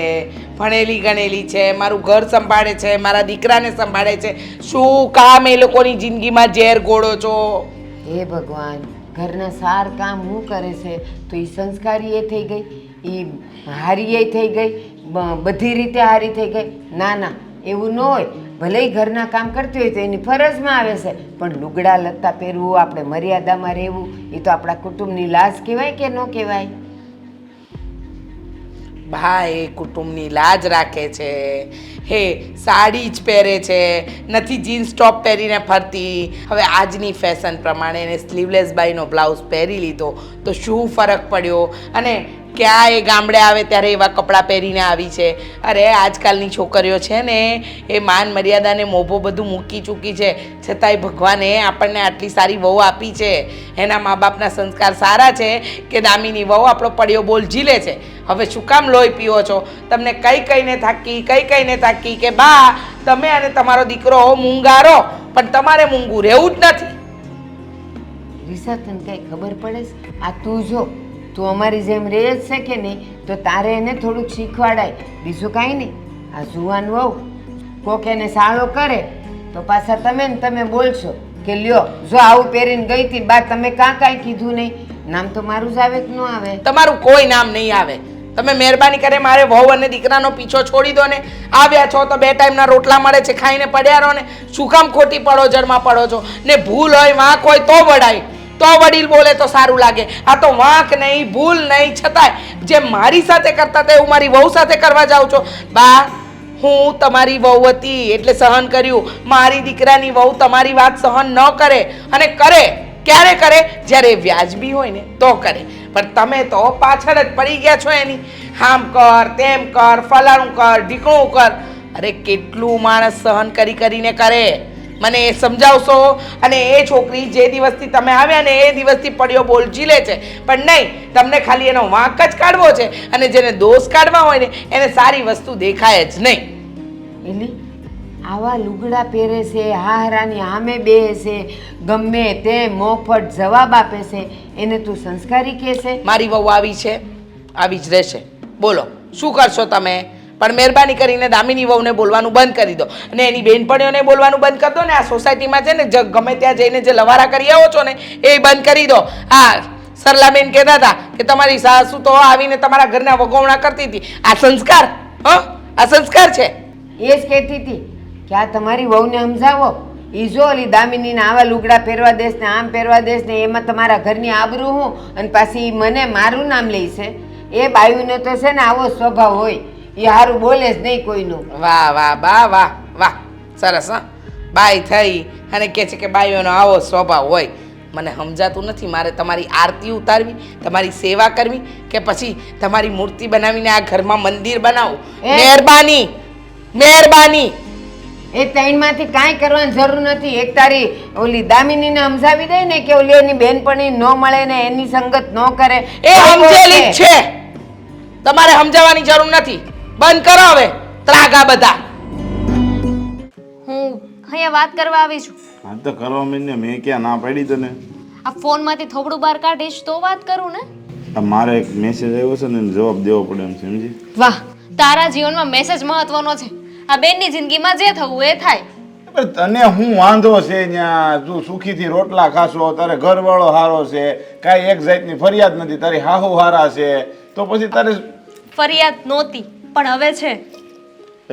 ભણેલી ગણેલી છે, મારું ઘર સંભાળે છે, મારા દીકરાને સંભાળે છે. શું કામ એ લોકોની જિંદગીમાં ઝેર ગોળો છો? હે ભગવાન, ઘરના સાર કામ હું કરે છે તો એ સંસ્કારી એ થઈ ગઈ, એ હારી એ થઈ ગઈ, બધી રીતે હારી થઈ ગઈ. ના ના, એવું ન હોય. ભલે ઘરના કામ કરતી હોય તો એની ફરજમાં આવે છે, પણ લુગડા લત્તા પહેરવું, આપણે મર્યાદામાં રહેવું, એ તો આપણા કુટુંબની લાજ કહેવાય કે ન કહેવાય? બા એ કુટુંબની લાજ રાખે છે. હે સાડી જ પહેરે છે, નથી જીન્સ ટોપ પહેરીને ફરતી. હવે આજની ફેશન પ્રમાણે એને સ્લીવલેસ બાઈનો બ્લાઉઝ પહેરી લીધો તો શું ફરક પડ્યો? અને ક્યાં એ ગામડે આવે ત્યારે એવા કપડાં પહેરીને આવી છે. અરે આજકાલની છોકરીઓ છે ને એ માન મર્યાદાને મોભો બધું મૂકી ચૂકી છે, છતાંય ભગવાને આપણને આટલી સારી વહુ આપી છે. એના મા બાપના સંસ્કાર સારા છે કે દામિની વહુ આપણો પડ્યો બોલ ઝીલે છે. હવે શું કામ લોહી પીવો છો? તમને કઈ કઈને થાકી કે બા તમે અને તમારો દીકરો મૂંગારો, પણ તમારે મૂંગું રહેવું જ નથી. રીસા, તને કંઈ ખબર પડે છે? આ તું જો, તું અમારી જેમ રહે જ છે કે નહીં, તો તારે એને થોડુંક શીખવાડાય, બીજું કાંઈ નહીં. આ જુવાન વહુ કોક એને સાળો કરે તો પાછા તમે બોલશો કે લ્યો જો આવું પહેરીને ગઈ હતી બા, તમે કાંઈ કીધું નહીં. નામ તો મારું જ આવે કે ન આવે? તમારું કોઈ નામ નહીં આવે. તમે મહેરબાની કરે મારે વહુ અને દીકરાનો પીછો છોડી દો ને. આવ્યા છો તો 2 ટાઈમના રોટલા મળે છે, ખાઈને પડ્યા રહો ને. શું કામ ખોટી પડોજરમાં પડો છો? ને ભૂલ હોય વાંક હોય તો વડાય, તો વડીલ બોલે તો સારું લાગે. આ તો વાંક નહીં, ભૂલ નહીં, છતાંય જે મારી સાથે કરતા હતા એવું મારી વહુ સાથે કરવા જાઉં છો. બા, હું તમારી વહુ હતી એટલે સહન કર્યું. મારી દીકરાની વહુ તમારી વાત સહન ન કરે, અને કરે ક્યારે કરે? જ્યારે વ્યાજબી હોય ને તો કરે. પણ તમે તો પાછળ જ પડી ગયા છો એની. આમ કર, તેમ કર, ફલાણું કર, ઢીકણું કર. અરે કેટલું માણસ સહન કરીને કરે, મને એ સમજાવશો? અને એ છોકરી જે દિવસથી તમે આવ્યા ને એ દિવસથી પડ્યો બોલ ઝીલે છે. પણ નહીં, તમને ખાલી એનો વાંક જ કાઢવો છે, અને જેને દોષ કાઢવા હોય ને એને સારી વસ્તુ દેખાય જ નહીં. એલી આવા લુગડા પહેરે છે, હાહરાની આમે બેસે, ગમે તે મોફત જવાબ આપે છે, એને તું સંસ્કારી કહે છે? મારી વહુ આવી છે, આવી જ રહેશે. બોલો શું કરશો તમે? પણ મહેરબાની કરીને દામિની વહુને બોલવાનું બંધ કરી દો, અને એની બેનપણીઓને બોલવાનું બંધ કરી દો ને. આ સોસાયટીમાં છે ને ગમે ત્યાં જઈને જે લવારા કરી આવો છો ને એ બંધ કરી દો. હા, સરલાબેન કહેતા હતા કે તમારી સાસુ તો આવીને તમારા ઘરના વગોવણા કરતી હતી. આ સંસ્કાર? આ સંસ્કાર છે? એ જ કહેતી હતી કે આ તમારી વહુને સમજાવો. એ જો ઓલી દામિનીને આવા લુગડા પહેરવા દેશ ને આમ પહેરવા દેશ ને એમાં તમારા ઘરની આબરૂ હું, અને પાછી ઈ મને મારું નામ લે છે. એ બાયુનો તો છે ને આવો સ્વભાવ હોય, એ સારું બોલે જ નહીં કોઈનું. વાહ વાહ બા, વાહ વાહ, સરસ. હા, બાઈ થઈ અને કહે છે કે બાઈઓનો આવો સ્વભાવ હોય. મને સમજાતું નથી, મારે તમારી આરતી ઉતારવી, તમારી સેવા કરવી, કે પછી તમારી મૂર્તિ બનાવીને આ ઘરમાં મંદિર બનાવું? મહેરબાની, મહેરબાની. એ ત્રણમાંથી કાંઈ કરવાની જરૂર નથી. એક તારી ઓલી દામિનીને સમજાવી દે ને કે ઓલી એની બેનપણી ન મળે ને એની સંગત ન કરે. એ સમજેલી જ છે, તમારે સમજાવવાની જરૂર નથી. બંધ કરો હવે ત્રાગા બધા. હું અહીંયા વાત કરવા આવી છું. હા તો કરવા મીને મેં ક્યાં ના પાડી તને? આ ફોનમાંથી થોબડું બહાર કાઢીશ તો વાત કરું ને. આ મારે એક મેસેજ આવ્યો છે ને એને જવાબ દેવો પડે એમ સમજી. વાહ, તારા જીવનમાં મેસેજ મહત્વનો છે. આ બેનની જિંદગીમાં જે થવું એ થાય. પણ તને હું વાંધો છે ત્યાં? તું સુખીથી રોટલા ખાશો, તારે ઘરવાળો હારો છે, કાંઈ એક જાતની ફરિયાદ નથી, તારી હાહુ હારા છે, તો પછી તારે ફરિયાદ નહોતી પણ હવે છે.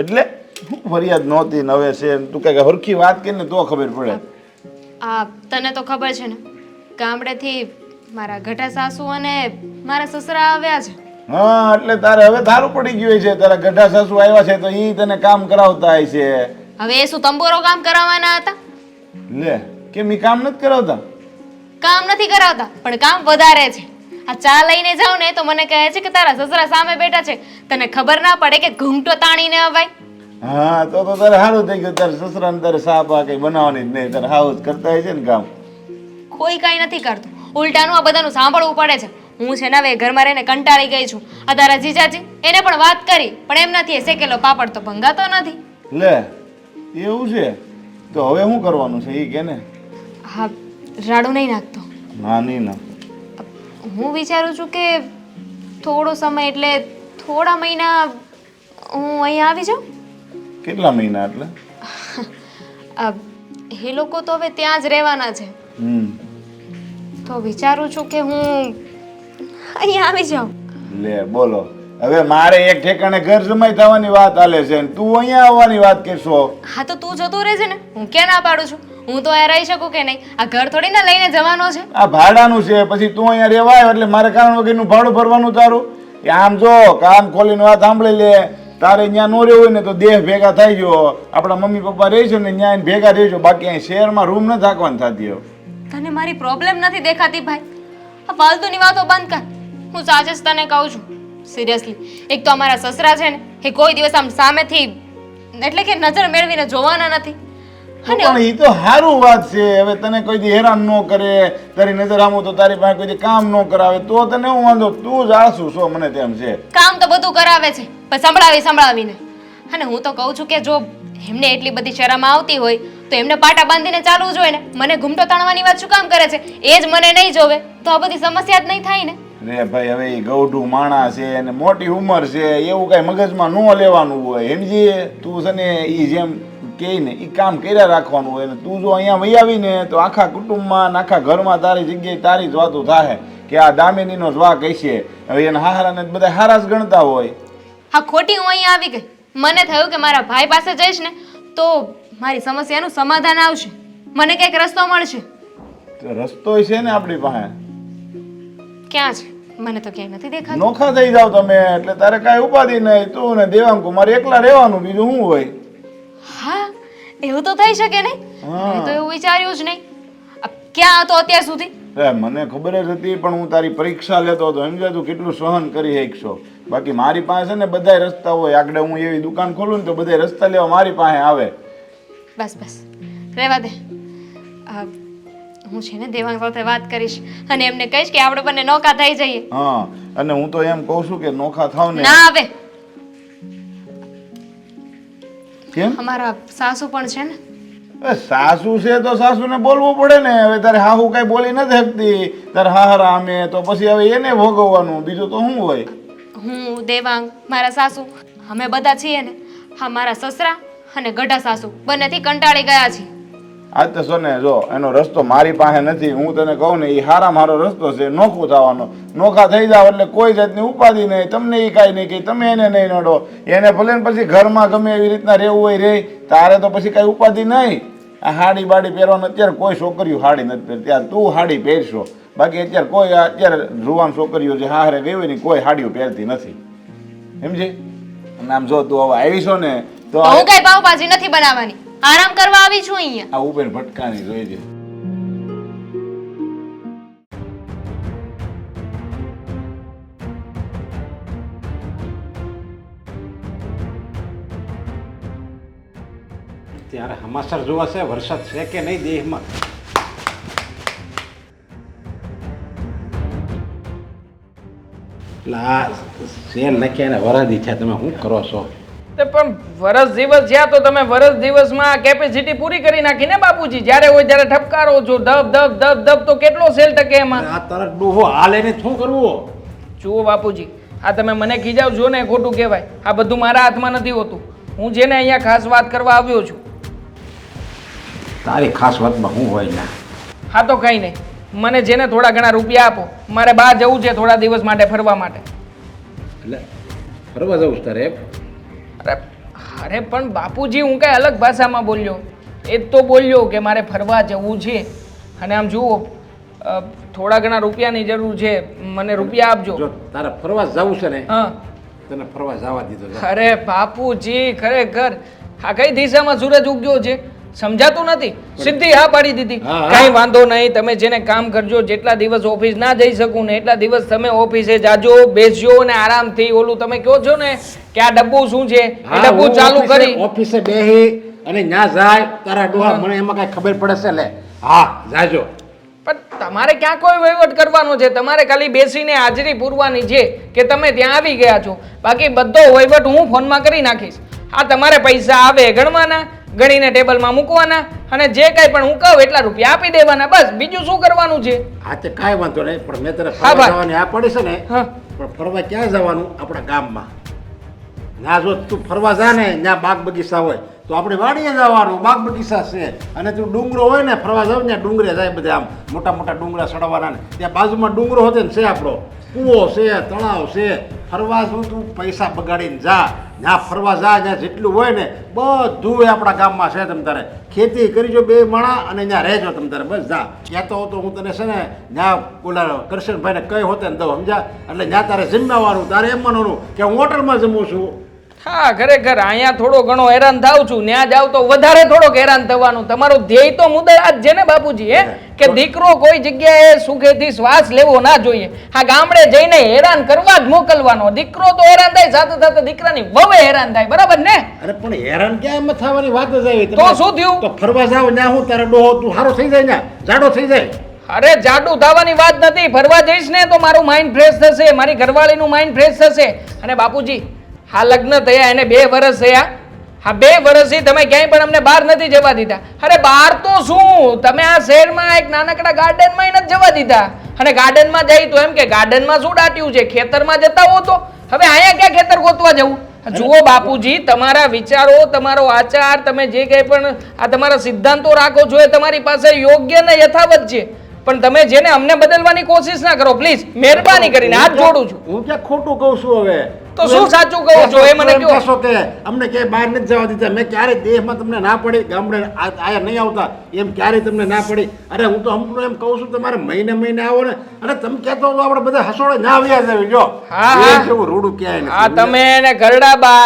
એટલે શું ફરિયાદ નહોતી ને હવે છે? તું કઈ હરખી વાત કરીને તો ખબર પડે. આ તને તો ખબર છે ને, ગામડેથી મારા ઘટા સાસુ અને મારા સસરા આવ્યા છે. હા, એટલે તારે હવે તારું પડી ગયું છે. તારા ગઢા સાસુ આવ્યા છે તો ઈ તને કામ કરાવતા હોય છે. હવે એ શું તંબોરો કામ કરાવવાના હતા? લે, કેમ ઈ કામ નથી કરાવતા? કામ નથી કરાવતા પણ કામ વધારે છે. આ ચા લઈને જાઉં ને તો મને કહે છે કે તારા સસરા સામે બેઠા છે, તને ખબર ના પડે કે ઘૂંઘટો તાણીને અવાય? હા, તો તારે સારું થઈ ગયું. તારે સસરાને તારે સા પા કઈ બનાવવાની જ નહીં. તારે હાઉસ કરતા હોય છે ને કામ. કોઈ કાંઈ નથી કરતું, ઉલટાનું આ બધાનું સાંભળવું પડે છે. હું છે ને હવે ઘરમાં રહીને કંટાળી ગઈ છું. આ તારા જીજાજી એને પણ વાત કરી પણ એમ નથી, શેકેલો પાપડ તો ભંગાતો નથી. લે, એવું છે? તો હવે શું કરવાનું છે ઈ કે ને? હા, રાડું નહીં નાખતો. ના નહીં ના. હું વિચારું છું કે થોડો સમય એટલે થોડા મહિના હું અહીંયા આવી જાઉં. કેટલા મહિના એટલે? એ લોકો તો હવે ત્યાં જ રહેવાના છે, તો વિચારું છું કે હું અહીંયા આવી જાઉં. લે બોલો, હવે મારે એક ઠેકાણે ઘર જમાઈ થવાની વાત હાલે છે ને તું અહીંયા આવવાની વાત કરશો? હા તો તું જતો રહેજે ને, હું ક્યાં ના પાડું છું. હું તો અહીંયા રહી શકું કે નહીં? આ ઘર થોડી ના લઈને જવાનો છે. આ ભાડાનું છે, પછી તું અહીંયા રહેવા આવ્યો એટલે મારે કારણ વગરનું ભાડું ભરવાનું તારું? કે આમ જો કાન ખોલીને વાત સાંભળી લે, તારે ત્યાં નો રહેવું હોય ને તો દેહ ભેગા થઈ ગયો. આપણા મમ્મી પપ્પા રહે છે ને ત્યાં ભેગા રહેજો, બાકી અહીં શહેરમાં રૂમ ન થાકવાની થતી હોય. તને મારી પ્રોબ્લેમ નથી દેખાતી ભાઈ? આ ફાલતુની વાતો બંધ કર. હું સાચે જ તને કહું છું, સિરિયસલી. એક તો અમારા સસરા છે ને એ કોઈ દિવસ આમ સામેથી એટલે કે નજર મેળવીને જોવાના નથી. પણ એ તો સારું વાત છે. હવે તને કોઈ દી હેરાન ન કરે, તારી નજર આમું તો તારી પાસે કોઈ દી કામ ન કરાવે તો તને હું વાંધો? તું જ આળસુ છો મને તેમ છે. કામ તો બધું કરાવે છે પણ સંભળાવીને. અને હું તો કહું છું કે જો એમને એટલી બધી શરમ આવતી હોય તો એમને પાટા બાંધીને ચાલવું જોઈએ ને. મને ઘૂમટો તાણવાની વાત શું કામ કરે છે? એ જ મને નહીં જોવે તો આ બધી સમસ્યા જ નહીં થાય ને. રે ભાઈ, હવે એ ગૌઢું માણસ છે અને મોટી ઉંમર છે, એવું કઈ મગજમાં ન લેવાનું હોય સમજી. તું છે ને એ જેમ કહે ને એ કામ કર્યા રાખવાનું હોય. ને તું જો અહીંયા વહી આવીને તો આખા કુટુંબમાં ને આખા ઘરમાં તારી જગ્યાએ તારી જ વાતો થાય કે આ દામિનીનો જ વાંક હશે. હવે એના હારાને બધા હારા જ ગણતા હોય. હા, ખોટી હું અહીંયા આવી ગઈ. મને થયું કે મારા ભાઈ પાસે જઈશ ને તો મારી સમસ્યાનું સમાધાન આવશે, મને કંઈક રસ્તો મળશે. તો રસ્તો છે ને આપણી પાસે. ક્યાં છે? મને તો ક્યાંય નથી દેખાતું. નોખા થઈ જાવ તમે એટલે તારે કાંઈ ઉપાધિ નહીં. તું ને દેવાંગુ મારે એકલા રહેવાનું, બીજું શું હોય. હા, એવું તો થઈ શકે નહીં. મેં તો એવું વિચાર્યું જ નહીં. ક્યાં હતો અત્યાર સુધી? મને ખબર જ હતી પણ હું તારી પરીક્ષા લેતો હતો. સમજ્યા તું કેટલું સહન કરી શકશો. બાકી મારી પાસે ને બધાય રસ્તા હોય. આગળ હું એવી દુકાન ખોલું ને તો બધા રસ્તા લેવા મારી પાસે આવે. બસ બસ રહેવા દે. હું છે ને દેવાંગ સાથે વાત કરીશ અને એમને કહીશ કે આપણે બંને નોખા થઈ જઈએ. હા, અને હું તો એમ કહું છું કે નોખા થાવ ને. ના આવે. કેમ? અમારા સાસુ પણ છે ને. સાસુ છે તો સાસુને બોલવું પડે ને. હવે તારે હાહુ કઈ બોલી નથી શકતી, તારે હાહરા અમે તો પછી હવે એને ભોગવવાનું, બીજું તો શું હોય. હું, દેવાંગ, મારા સાસુ, અમે બધા છીએ ને. હા, મારા સસરા અને ગઢા સાસુ બંનેથી કંટાળી ગયા છીએ. આજ તો સોને જો એનો રસ્તો મારી પાસે નથી. હું તને કહું ને એ હારા મારો રસ્તો છે નોખું થવાનો. નોખા થઈ જાવ એટલે કોઈ જાતની ઉપાધિ નહીં. તમને એ કાંઈ નહીં કે તમે એને નહીં નડો. એને ભલે ને પછી ઘરમાં ગમે એવી રીતના રહેવું હોય રે. તારે તો પછી કાંઈ ઉપાધિ નહીં. આ હાડી બાડી પહેરવાનું અત્યારે કોઈ છોકરીઓ હાડી નથી પહેરતી. ત્યારે તું હાડી પહેરશો. બાકી અત્યારે કોઈ અત્યારે જુવાન છોકરીઓ જે હારે ગઈ હોય ને કોઈ હાડીઓ પહેરતી નથી. સમજી? અને આમ જો તું હવે આવીશો ને તો હું કઈ પાવભાજી નથી બનાવવાની, આરામ કરવા આવી છું અહીંયા. આ ઉપર ભટકાની જોઈજે. ત્યારે સમાચાર જોવા છે વરસાદ છે કે નહીં દેહમાં. એટલે આ શેર નાખ્યા ને વરાદી થયા, તમે શું કરો છો? તે પણ વરસ દિવસ જ્યાં તો તમે વરસ દિવસમાં કેપેસિટી પૂરી કરી નાખી ને બાપુજી. જ્યારે હોય ત્યારે ઠપકારો છો, ધબ ધબ ધબ ધબ, તો કેટલો સેલ ટકે એમાં? આ તરત ડૂહો હાલે ને શું કરવું? જુઓ બાપુજી, આ તમે મને ખીજાવ છો ને ખોટું કહેવાય. આ બધું મારા હાથમાં નથી હોતું. હું જેને અહીંયા ખાસ વાત કરવા આવ્યો છું. તારી ખાસ વાતમાં શું હોય ના? હા તો કંઈ નહીં, મને જેને થોડા ઘણા રૂપિયા આપો. મારે બહાર જવું છે થોડા દિવસ માટે ફરવા માટે. એટલે ફરવા જવું છે તારે? અરે અરે પણ બાપુજી, હું કઈ અલગ ભાષામાં બોલ્યો. એ જ તો બોલ્યો કે મારે ફરવા જવું છે. અને આમ જુઓ, થોડા ઘણા રૂપિયાની જરૂર છે, મને રૂપિયા આપજો. જો તારે ફરવા જવું છે ને, હા, તને ફરવા જવા દીધો છે. અરે બાપુજી, ખરેખર આ કઈ દિશામાં સૂરજ ઉગ્યો છે સમજાતું નથી. સીધી હા પાડી દીધી. હા. કઈ વાંધો નહીં, તમે જેને કામ કરજો. જેટલા દિવસ ઓફિસ ના જઈ શકું ને એટલા દિવસ તમે ઓફિસે જાજો, બેસજો ને આરામથી. ઓલું તમે કહો છો ને કે આ ડબ્બુ શું છે, એ ડબ્બુ ચાલુ કરી ઓફિસે બેહી અને ન્યા જાય તારા ડોહા, મને એમાં કઈ ખબર પડે છે? લે હા જાજો. પણ તમારે ક્યાં કોઈ વહીવટ કરવાનો છે? તમારે ખાલી બેસીને હાજરી પૂરવાની છે કે તમે ત્યાં આવી ગયા છો. બાકી બધો વહીવટ હું ફોનમાં કરી નાખીશ. આ તમારે પૈસા આવે ગણવાના, ગણીને ટેબલમાં મૂકવાના, અને જે કાંઈ પણ હું કહું એટલા રૂપિયા આપી દેવાના. બસ, બીજું શું કરવાનું છે? હા તે કાંઈ વાંધો નહીં, પણ મેં તને હા, ફરવા ભાઈ. જવાની આ પડી છે ને, હા, પણ ફરવા ક્યાં જવાનું? આપણા ગામમાં. ના જો તું ફરવા જા ને ત્યાં બાગ બગીચા હોય તો આપણે વાડીએ જવાનું. બાગ બગીચા છે. અને તું ડુંગરો હોય ને ફરવા જાવ ને, ડુંગરે જાય બધા આમ મોટા મોટા ડુંગરા ચડવાના ને ત્યાં બાજુમાં ડુંગરો હોતે ને છે આપણો કૂવો છે, તળાવ છે. ફરવા શું તું પૈસા બગાડીને જા. ત્યાં ફરવા જા, ત્યાં જેટલું હોય ને બધું આપણા ગામમાં છે. તમ તારે ખેતી કરીજો બે માણા અને ત્યાં રહેજો તમ તારે. બસ જા. કહેતો હતો હું તને છે ને ત્યાં ઓલા કરશનભાઈને કઈ હોતે ને દઉં, સમજા? એટલે ત્યાં તારે જમવાનું. તારે એમ માનવાનું કે હું હોટલમાં જમું છું. હા, ખરેખર અહીંયા થોડો ઘણો હેરાન થાવ છું, ત્યાં જાવ તો વધારે થોડોક હેરાન થવાનું. તમારો ધ્યેય તો મુદ્દા આ જ છે ને બાપુજી, હે કે દીકરો કોઈ જગ્યાએ સુખેથી શ્વાસ લેવો ના જોઈએ. આ ગામડે જઈને હેરાન કરવા જ મોકલવાનો. દીકરો તો હેરાન થાય, સાથે સાથે દીકરાની વહુ હેરાન થાય, બરાબર ને? અરે પણ હેરાન ક્યાં એમ થવાની વાત જ આવી? તો શું થયું? તો ફરવા જાવ ત્યાં હું તારે ડોહો તું સારો થઈ જાય ને, જાડો થઈ જાય. અરે જાડું થવાની વાત નથી. ફરવા જઈશ ને તો મારું માઇન્ડ ફ્રેશ થશે, મારી ઘરવાળીનું માઇન્ડ ફ્રેશ થશે. અને બાપુજી, હા લગ્ન થયા એને 2 વર્ષ થયા. હા, 2 વર્ષથી તમે ક્યાંય પણ અમને બહાર નથી જવા દીધા. અરે બહાર તો શું, તમે આ શહેરમાં એક નાનકડા ગાર્ડનમાં નથી જવા દીધા. અને ગાર્ડનમાં જઈ તો એમ કે ગાર્ડનમાં શું દાટ્યું છે, ખેતરમાં જતા હો તો. હવે અહીંયા ક્યાં ખેતર ગોતવા જવું? જુઓ બાપુજી, તમારા વિચારો, તમારો આચાર, તમે જે કંઈ પણ આ તમારા સિદ્ધાંતો રાખો છો એ તમારી પાસે યોગ્ય ને યથાવત છે, પણ તમે જેને અમને બદલવાની કોશિશ ના કરો પ્લીઝ, મહેરબાની કરીને હાથ જોડું છું. હું ક્યાં ખોટું કહું છું હવે? તો શું સાચું કહું છો એ મને એમ કહો. કહેશો કે અમને ક્યાંય બહાર નથી જવા દીધા, મેં ક્યારે દેહમાં તમને ના પડી, ગામડે આયા નહીં આવતા એમ ક્યારે તમને ના પડી? અરે હું તો અમુક એમ કહું છું તમારે મહિને મહિને આવો ને, અને તમે કહેતો તો આપણે બધા હસોડે ના આવ્યા છે. જો હા, હા. એ જેવું રૂડું ક્યાંય આ નથી. તમે ને ગરડાબા,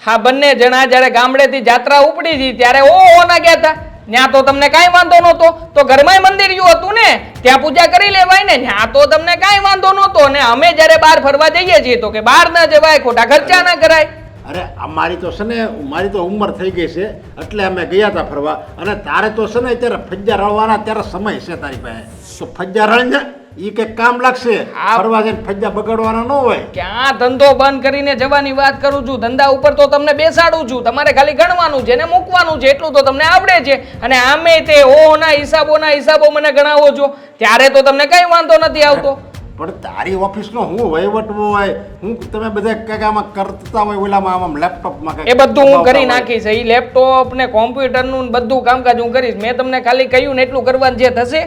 હા બંને જણા જ્યારે ગામડેથી જાત્રા ઉપડી હતી ત્યારે ઓ ના ગયા હતા. ત્યાં તો તમને કાંઈ વાંધો નહોતો, તો ઘરમાં મંદિરિયું હતું ને, ત્યાં પૂજા કરી લેવાય ને, ત્યાં તો તમને કાંઈ વાંધો નહોતો. ને અમે જ્યારે બહાર ફરવા જઈએ છીએ તો કે બહાર ના જવાય, ખોટા ખર્ચા ના કરાય. અરે અમારી તો છે ને, મારી તો ઉંમર થઈ ગઈ છે એટલે અમે ગયા હતા ફરવા, અને તારે તો છે ને અત્યારે ફજ્જા રળવાના ત્યારે સમય છે તારી પાસે, તો ફજ્જા રળ ને ઈ કઈક કામ લાગશે. આ- ફરવા જઈને ફજ્જા બગાડવાના ન હોય. ક્યાં ધંધો બંધ કરીને જવાની વાત કરું છું, ધંધા ઉપર તો તમને બેસાડું છું, તમારે ખાલી ગણવાનું છે ને મૂકવાનું છે, એટલું તો તમને આવડે છે. અને આમે તે ઓના હિસાબો મને ગણાવો છો ત્યારે તો તમને કઈ વાંધો નથી આવતો. પણ તારી ઓફિસનો હું વહીવટ હોય, હું તમે બધા કંઈક આમાં કરતા હોય, ઓલામાં આમાં લેપટોપમાં કંઈક એ બધું હું કરી હોય. નાખીશ. એ લેપટોપ ને કોમ્પ્યુટરનું બધું કામકાજ હું કરીશ. મેં તમને ખાલી કહ્યું ને એટલું કરવાનું જે થશે,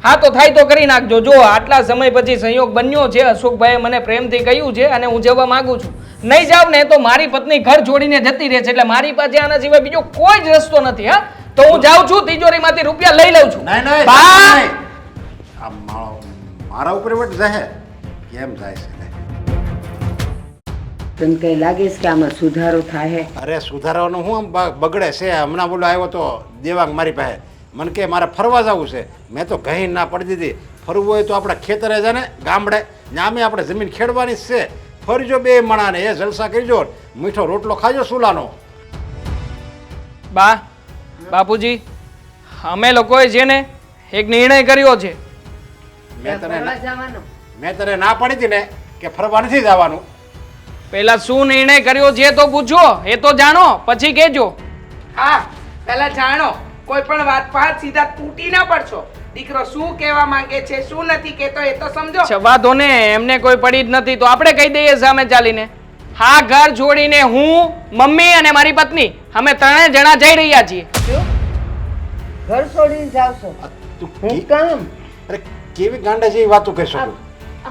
હા તો થાય તો કરી નાખજો. જો આટલા સમય પછી સંયોગ બન્યો છે, અશોકભાઈએ મને પ્રેમથી કહ્યું છે અને હું જવા માંગુ છું. નહીં જાવ ને તો મારી પત્ની ઘર છોડીને જતી રહે છે, એટલે મારી પાસે આના સિવાય બીજો કોઈ જ રસ્તો નથી. હા તો હું જાઉં છું, તિજોરીમાંથી રૂપિયા લઈ લઉં છું. નહીં નહીં બા! નહીં. આ મારા ઉપર વટ જાય કેમ જાય છે? તને કઈ લાગે છે કે આમાં સુધારો થાય? અરે સુધારવાનું હું આમ બગડે છે. હમણાં બોલો આવ્યો તો દેવાંગ મારી પાસે, મને કે મારે ફરવા જવું છે. મેં તો કહી ના પડી દીધી. ફરવું હોય તો આપણે ખેતરે જાય ને ગામડે, નામે આપણે જમીન ખેડવાની જ છે. ફરજો બે મણાને, એ જલસા કરજો, મીઠો રોટલો ખાજો સુલાનો. બા, બાપુજી, અમે લોકોએ છે ને એક નિર્ણય કર્યો છે. મેં તને ના પાડી હતી ને કે ફરવા નથી જવાનું. પહેલા શું નિર્ણય કર્યો છે તો પૂછો, એ તો જાણો પછી કહેજો. હા પહેલા જાણો, કોઈ પણ વાત પર સીધા તૂટી ના પડશો. દીકરો શું કહેવા માંગે છે, શું નથી કહેતો એ તો સમજો. વાંધો ને, એમને કોઈ પડી જ નથી તો આપણે કહી દઈએ સામે ચાલીને. હા, ઘર છોડીને હું, મમ્મી અને મારી પત્ની અમે ત્રણે જણા જઈ રહ્યા છીએ. ઘર છોડીને જાવશો? તું હું કામ? અરે કેવી ગાંડા જેવી વાતો કરશો તું?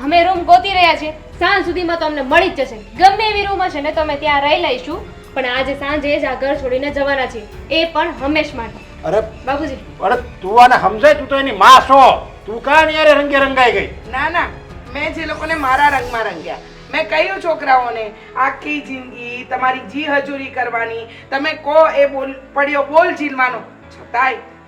અમે રૂમ ગોતી રહ્યા છીએ, સાંજ સુધીમાં તો અમને મળી જ જશે. ગમે એવી રૂમ હશે ને તો અમે ત્યાં રહી લઈશું, પણ આજે સાંજે જ આ ઘર છોડીને જવાના છીએ, એ પણ હંમેશ માટે. અરે બાબુજી, અરે તું આને સમજાય, તું તો એની માં છો. તું કાં ને યારે રંગે રંગાઈ ગઈ? ના ના, મેં જે લોકોને મારા રંગમાં રંગ્યા. મેં કહ્યું છોકરાઓને આખી જિંદગી તમારી જી હજુરી કરવાની, તમે કહો એ બોલ પડ્યો બોલ ઝીલવાનો.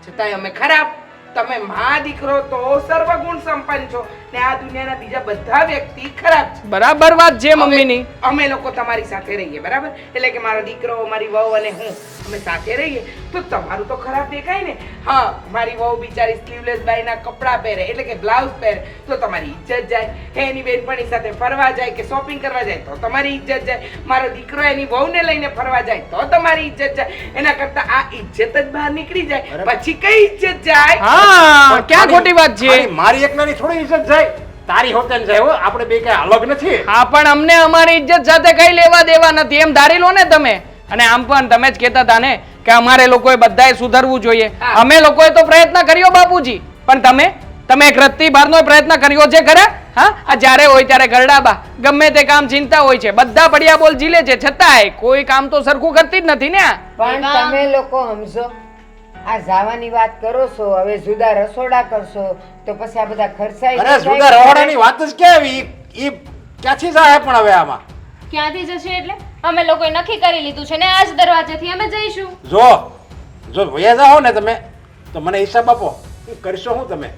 છતાંય અમે ખરાબ. તમે માં દીકરો તો સર્વગુણ સંપન્ન છો ને આ દુનિયાના બીજા બધા વ્યક્તિ ખરાબ છે. બરાબર વાત છે મમ્મીની. અમે લોકો તમારી સાથે રહીએ, બરાબર? એટલે કે મારો દીકરો, મારી વહુ અને હું અમે સાથે રહીએ તો તમારું તો ખરાબ દેખાય ને. હા, મારી વહુ બિચારી સ્લીવલેસ બાઈના કપડાં પહેરે એટલે કે બ્લાઉઝ પહેરે તો તમારી ઇજ્જત જાય. એની બેનપણી સાથે ફરવા જાય કે શોપિંગ કરવા જાય તો તમારી ઇજ્જત જાય. મારો દીકરો એની વહુને લઈને ફરવા જાય તો તમારી ઇજ્જત જાય. એના કરતા આ ઇજ્જત જ બહાર નીકળી જાય, પછી કઈ ઇજ્જત જાય? હા, ક્યાં ખોટી વાત છે? ખાલી મારી એકલાની થોડી ઇજ્જત જાય, તારી હોતે જાય. હો, આપણે બે કઈ અલગ નથી. હા, પણ અમને અમારી ઇજ્જત સાથે કઈ લેવા દેવા નથી એમ ધારી લો ને તમે. અને આમ પણ તમે જ કહેતા હતા ને કે અમારે લોકોએ બધાએ સુધરવું જોઈએ. હા. અમે લોકોએ તો પ્રયત્ન કર્યો બાપુજી, પણ તમે એક રત્તી બારનો પ્રયત્ન કર્યો છે ખરા? હા, આ જ્યારે હોય ત્યારે ગરડાબા ગમે તે કામ ચિંતા હોય છે, બધા પડ્યા બોલ ઝીલે છે, છતાંય કોઈ કામ તો સરખું કરતી જ નથી ને. પણ તમે લોકો સમજો, આ જવાની વાત કરો છો, હવે જુદા રસોડા કરશો તો પછી આ બધા ખર્ચાઈ અરે જુદા રહોડાની વાત જ કેવી? ઈ ક્યાંથી જાય પણ હવે આમાં? ક્યાંથી જશે એટલે અમે લોકોએ નક્કી કરી લીધું છે ને આજ દરવાજેથી અમે જઈશું. જો વયા જાઓ ને તમે તો મને હિસાબ આપો, હું કરશો હું? તમે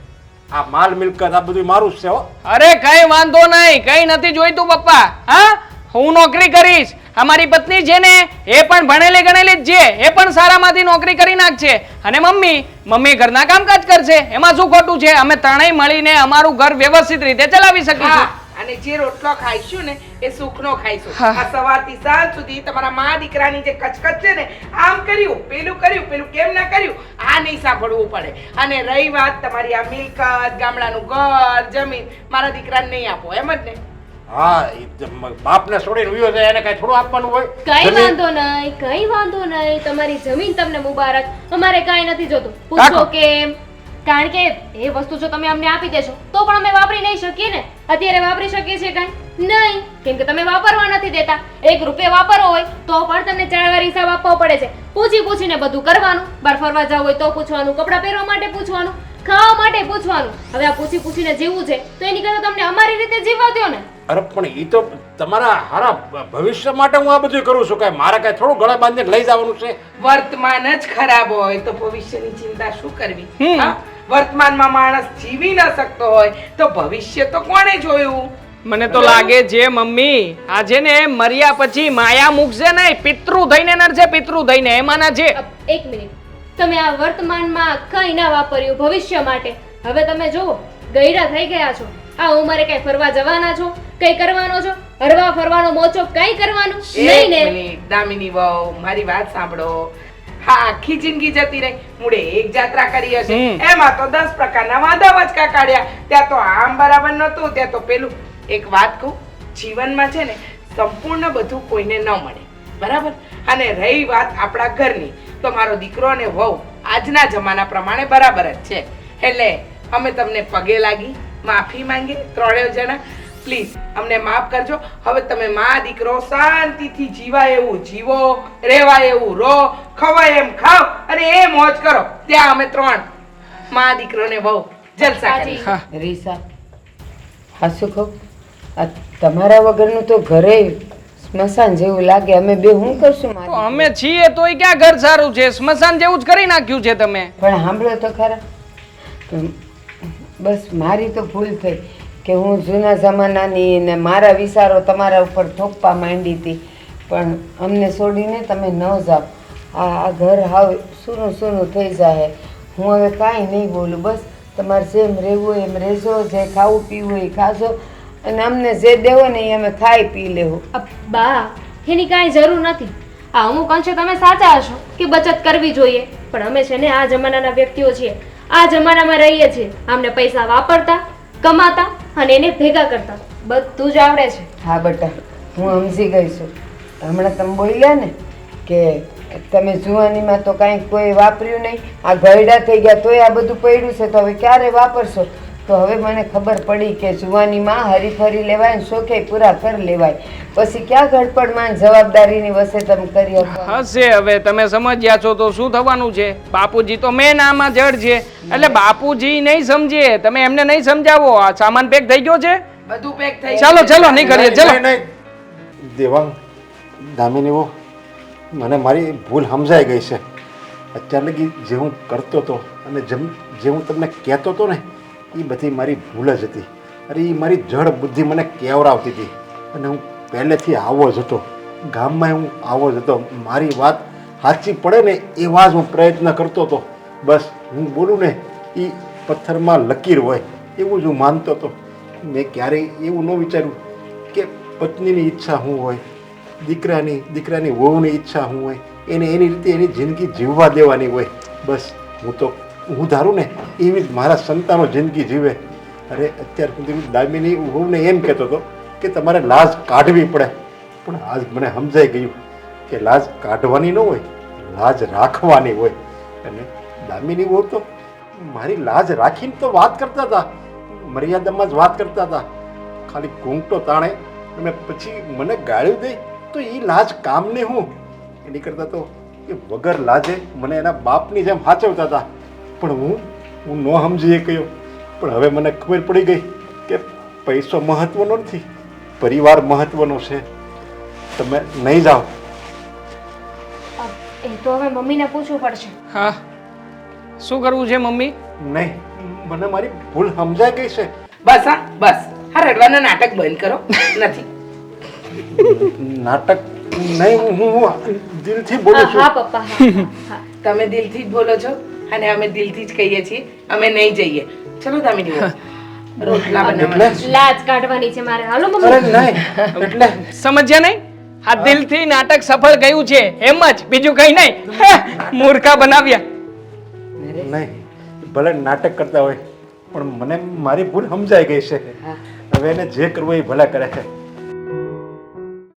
આ માલ મિલકત આ બધું મારું જ છે. હો, અરે કઈ વાંધો નહીં, કઈ નથી જોઈતું પપ્પા. હા, હું નોકરી કરીશ. અમારી પત્ની છે ને એ પણ ભણેલી ગણેલી જ છે, એ પણ સારામાંથી નોકરી કરી નાખશે. અને મમ્મી ઘરના કામકાજ કરશે, એમાં શું ખોટું છે? અમે ત્રણેય મળીને અમારું ઘર વ્યવસ્થિત રીતે ચલાવી શકીશું. હા, અને જે રોટલો ખાઈશું ને એ સુખનો ખાઈશું. આ સવારથી સાંજ સુધી તમારા મા દીકરાની જે કચકચ છે ને, આમ કર્યું પેલું કેમ ના કર્યું, આ નહીં સાંભળવું પડે. અને રહી વાત તમારી આ મિલકત, ગામડાનું ઘર, જમીન, મારા દીકરાને નહીં આપો, એમ જ ને? હા બાપને છોડીને વિયો જાય એને કાંઈ થોડું આપવાનું હોય કઈ જમીન- વાંધો નહીં, કઈ વાંધો નહીં. તમારી જમીન તમને મુબારક. અમારે કાંઈ નથી જોતું. પૂછો કેમ? કારણ કે એ વસ્તુ જો તમે અમને આપી દેશો તો પણ અમે વાપરી નહીં શકીએ ને. અત્યારે વાપરી શકીએ છીએ કાંઈ નહીં, કેમ કે તમે વાપરવા નથી દેતા. 1 રૂપિયા વાપરવો હોય તો પણ તમને 4 વાર હિસાબ આપવો પડે છે. પૂછી પૂછીને બધું કરવાનું. બહાર ફરવા જવું હોય તો પૂછવાનું, કપડાં પહેરવા માટે પૂછવાનું, ખાવા માટે પૂછવાનું. હવે આ પૂછી પૂછીને જીવવું છે તો એની કરતાં તમને અમારી રીતે જીવવા દો ને. અરે પણ એ તો તમારા હારા ભવિષ્ય માટે હું આ બધું કરું છું કાંઈ મારે કાંઈ થોડું ગળા બાંધીને લઈ જવાનું છે વર્તમાન જ ખરાબ હોય તો ભવિષ્યની ચિંતા શું કરવી? હા? વર્તમાનમાં માણસ જીવી ન શકતો હોય તો ભવિષ્ય તો કોણે જોયું? મને તો લાગે છે મમ્મી આજે ને મર્યા પછી માયા મૂકશે નહીં, પિતૃ થઈને નરશે, પિતૃ થઈને એમાંના છે. એક મિનિટ, તમે આ વર્તમાનમાં કંઈ ના વાપર્યું ભવિષ્ય માટે. હવે તમે જુઓ, ગયડા થઈ ગયા છો. આ ઉંમરે કઈ ફરવા જવાના છો? કઈ કરવાનો છો? હરવા ફરવાનો મોચો કઈ કરવાનું નહીં ને? એક મિનિટ દામિની વહુ, મારી વાત સાંભળો. હા, આખી જિંદગી જતી રહી. મૂળે એક જાત્રા કરી હશે, એમાં તો 10 પ્રકારના વાંધા વચકા કાઢ્યા. ત્યાં તો આમ બરાબર નહોતું, ત્યાં તો પેલું. એક વાત કહું, જીવનમાં છે ને સંપૂર્ણ બધું કોઈને ન મળે, બરાબર? અને રહી વાત આપણા ઘરની, તો મારો દીકરો અને વહુ આજના જમાના પ્રમાણે બરાબર જ છે. એટલે અમે તમને પગે લાગી માફી માંગીએ 3 જણા. પ્લીઝ અમને માફ કરજો. હવે તમે માં દીકરો શાંતિથી જીવાય એવું જીવો, રહેવાય એવું રહો, ખવાય એમ ખાઓ અને એ મોજ કરો. ત્યાં અમે 3 માં દીકરો ને વહુ જલસા કરી. રીસા, હાસુ કહું, આ તમારા વગરનું તો ઘરે સ્મશાન જેવું લાગે. અમે બે શું કરશું તો મારી? અમે છીએ તોય ક્યાં ઘર સારું છે? સ્મશાન જેવું જ કરી નાખ્યું છે તમે. પણ સાંભળો તો ખરા, બસ મારી તો ભૂલ થઈ કે હું જૂના જમાનાની ને મારા વિચારો તમારા ઉપર થોપવા માંડી હતી. પણ અમને છોડીને તમે ન જાઓ. આ ઘર હાવ સૂનું સૂનું થઈ જાય. હું હવે કાંઈ નહીં બોલું. બસ તમારે જેમ રહેવું હોય એમ રહેજો, જે ખાવું પીવું હોય એ ખાજો, અને અમને જે દેવો ને એ અમે ખાઈ પી લેવું. બા, એની કાંઈ જરૂર નથી. આ અમુક અંશે તમે સાચા હશો કે બચત કરવી જોઈએ, પણ અમે છે ને આ જમાનાના વ્યક્તિઓ છીએ. આ જમાનામાં રહીએ છીએ. અમને પૈસા વાપરતા, કમાતા અને એને ભેગા કરતા બધું જ આવડે છે. હા બેટા, હું સમજી ગઈ છું. હમણાં તમે બોલ્યા ને કે તમે જુવાનીમાં તો કાંઈ કોઈ વાપર્યું નહીં, આ ગયડા થઈ ગયા તોય આ બધું પડ્યું છે, તો હવે ક્યારે વાપરશો? તો હવે મને ખબર પડી કે જુવાનીમાં હરીફરી લેવાય ને શોખે પૂરા કરી લેવાય. પછી ક્યાં ગડપડમાં જવાબદારીની વસે તમે કરી શકો? હશે હવે તમે સમજ્યા છો તો શું થવાનું છે? બાપુજી તો મેન આમાં જડ છે, એટલે બાપુજી નહીં સમજે, તમે એમને નહીં સમજાવો. આ સામાન પેક થઈ ગયો છે, બધું પેક થઈ ચાલો ચાલો નીકળીએ, ચાલો. નહીં, નહીં. દેવાંગ, દામિની વહુ, મને મારી ભૂલ સમજાઈ ગઈ છે. અત્યાર લગી જે હું કરતો હતો અને જે હું તમને કહેતો હતો ને એ બધી મારી ભૂલ જ હતી. અરે એ મારી જડ બુદ્ધિ મને કેવરાવતી હતી અને હું પહેલેથી આવો જ હતો. ગામમાં હું આવો જ હતો. મારી વાત સાચી પડે ને એવા જ હું પ્રયત્ન કરતો હતો. બસ હું બોલું ને એ પથ્થરમાં લકીર હોય એવું જ હું માનતો હતો. મેં ક્યારેય એવું ન વિચાર્યું કે પત્નીની ઈચ્છા શું હોય, દીકરાની વહુની ઈચ્છા શું હોય, એને એની રીતે એની જિંદગી જીવવા દેવાની હોય. બસ હું ધારું ને એવી જ મારા સંતાનો જિંદગી જીવે. અરે અત્યાર સુધી દામિની વહુને એમ કહેતો હતો કે તમારે લાજ કાઢવી પડે, પણ આજ મને સમજાઈ ગયું કે લાજ કાઢવાની ન હોય, લાજ રાખવાની હોય. અને દામિની વહુ તો મારી લાજ રાખીને તો વાત કરતા હતા, મર્યાદામાં જ વાત કરતા હતા. ખાલી ઘૂંટો તાણે અને પછી મને ગાળ્યું દે તો એ લાજ કામને હું? એની કરતાં તો એ વગર લાજે મને એના બાપની જેમ સાચવતા હતા. પણ હું ન સમજી ગયો. પણ હવે મને ખબર પડી ગઈ કે પૈસો મહત્વનો નથી, પરિવાર મહત્વનો છે. તમે નહીં જાઓ. એ તો હવે મમ્મીને પૂછવું પડશે. હા, શું કરવું છે મમ્મી? નહીં, મને મારી ભૂલ સમજાઈ ગઈ છે. બસ હા, બસ. હા, રડવાના નાટક બંધ કરો. નથી નાટક નહીં, હું દિલથી બોલું હા છું. હા પપ્પા, હા હા. તમે દિલથી જ બોલો છો અને અમે દિલથી જ કહીએ છીએ અમે નહીં જઈએ. ચલો દામિની વહુ, રોટલા બનાવવાના છે. લાજ કાઢવાની છે મારે. હાલો અરે મમ્મી. નહીં, એટલે સમજ્યા નહીં? આ દિલથી નાટક સફળ ગયું છે એમ જ, બીજું કઈ નહીં. મૂર્ખા બનાવ્યા. નહીં, ભલે નાટક કરતા હોય પણ મને મારી ભૂલ સમજાઈ ગઈ છે. હવે એને જે કરવું એ ભલે કરે છે.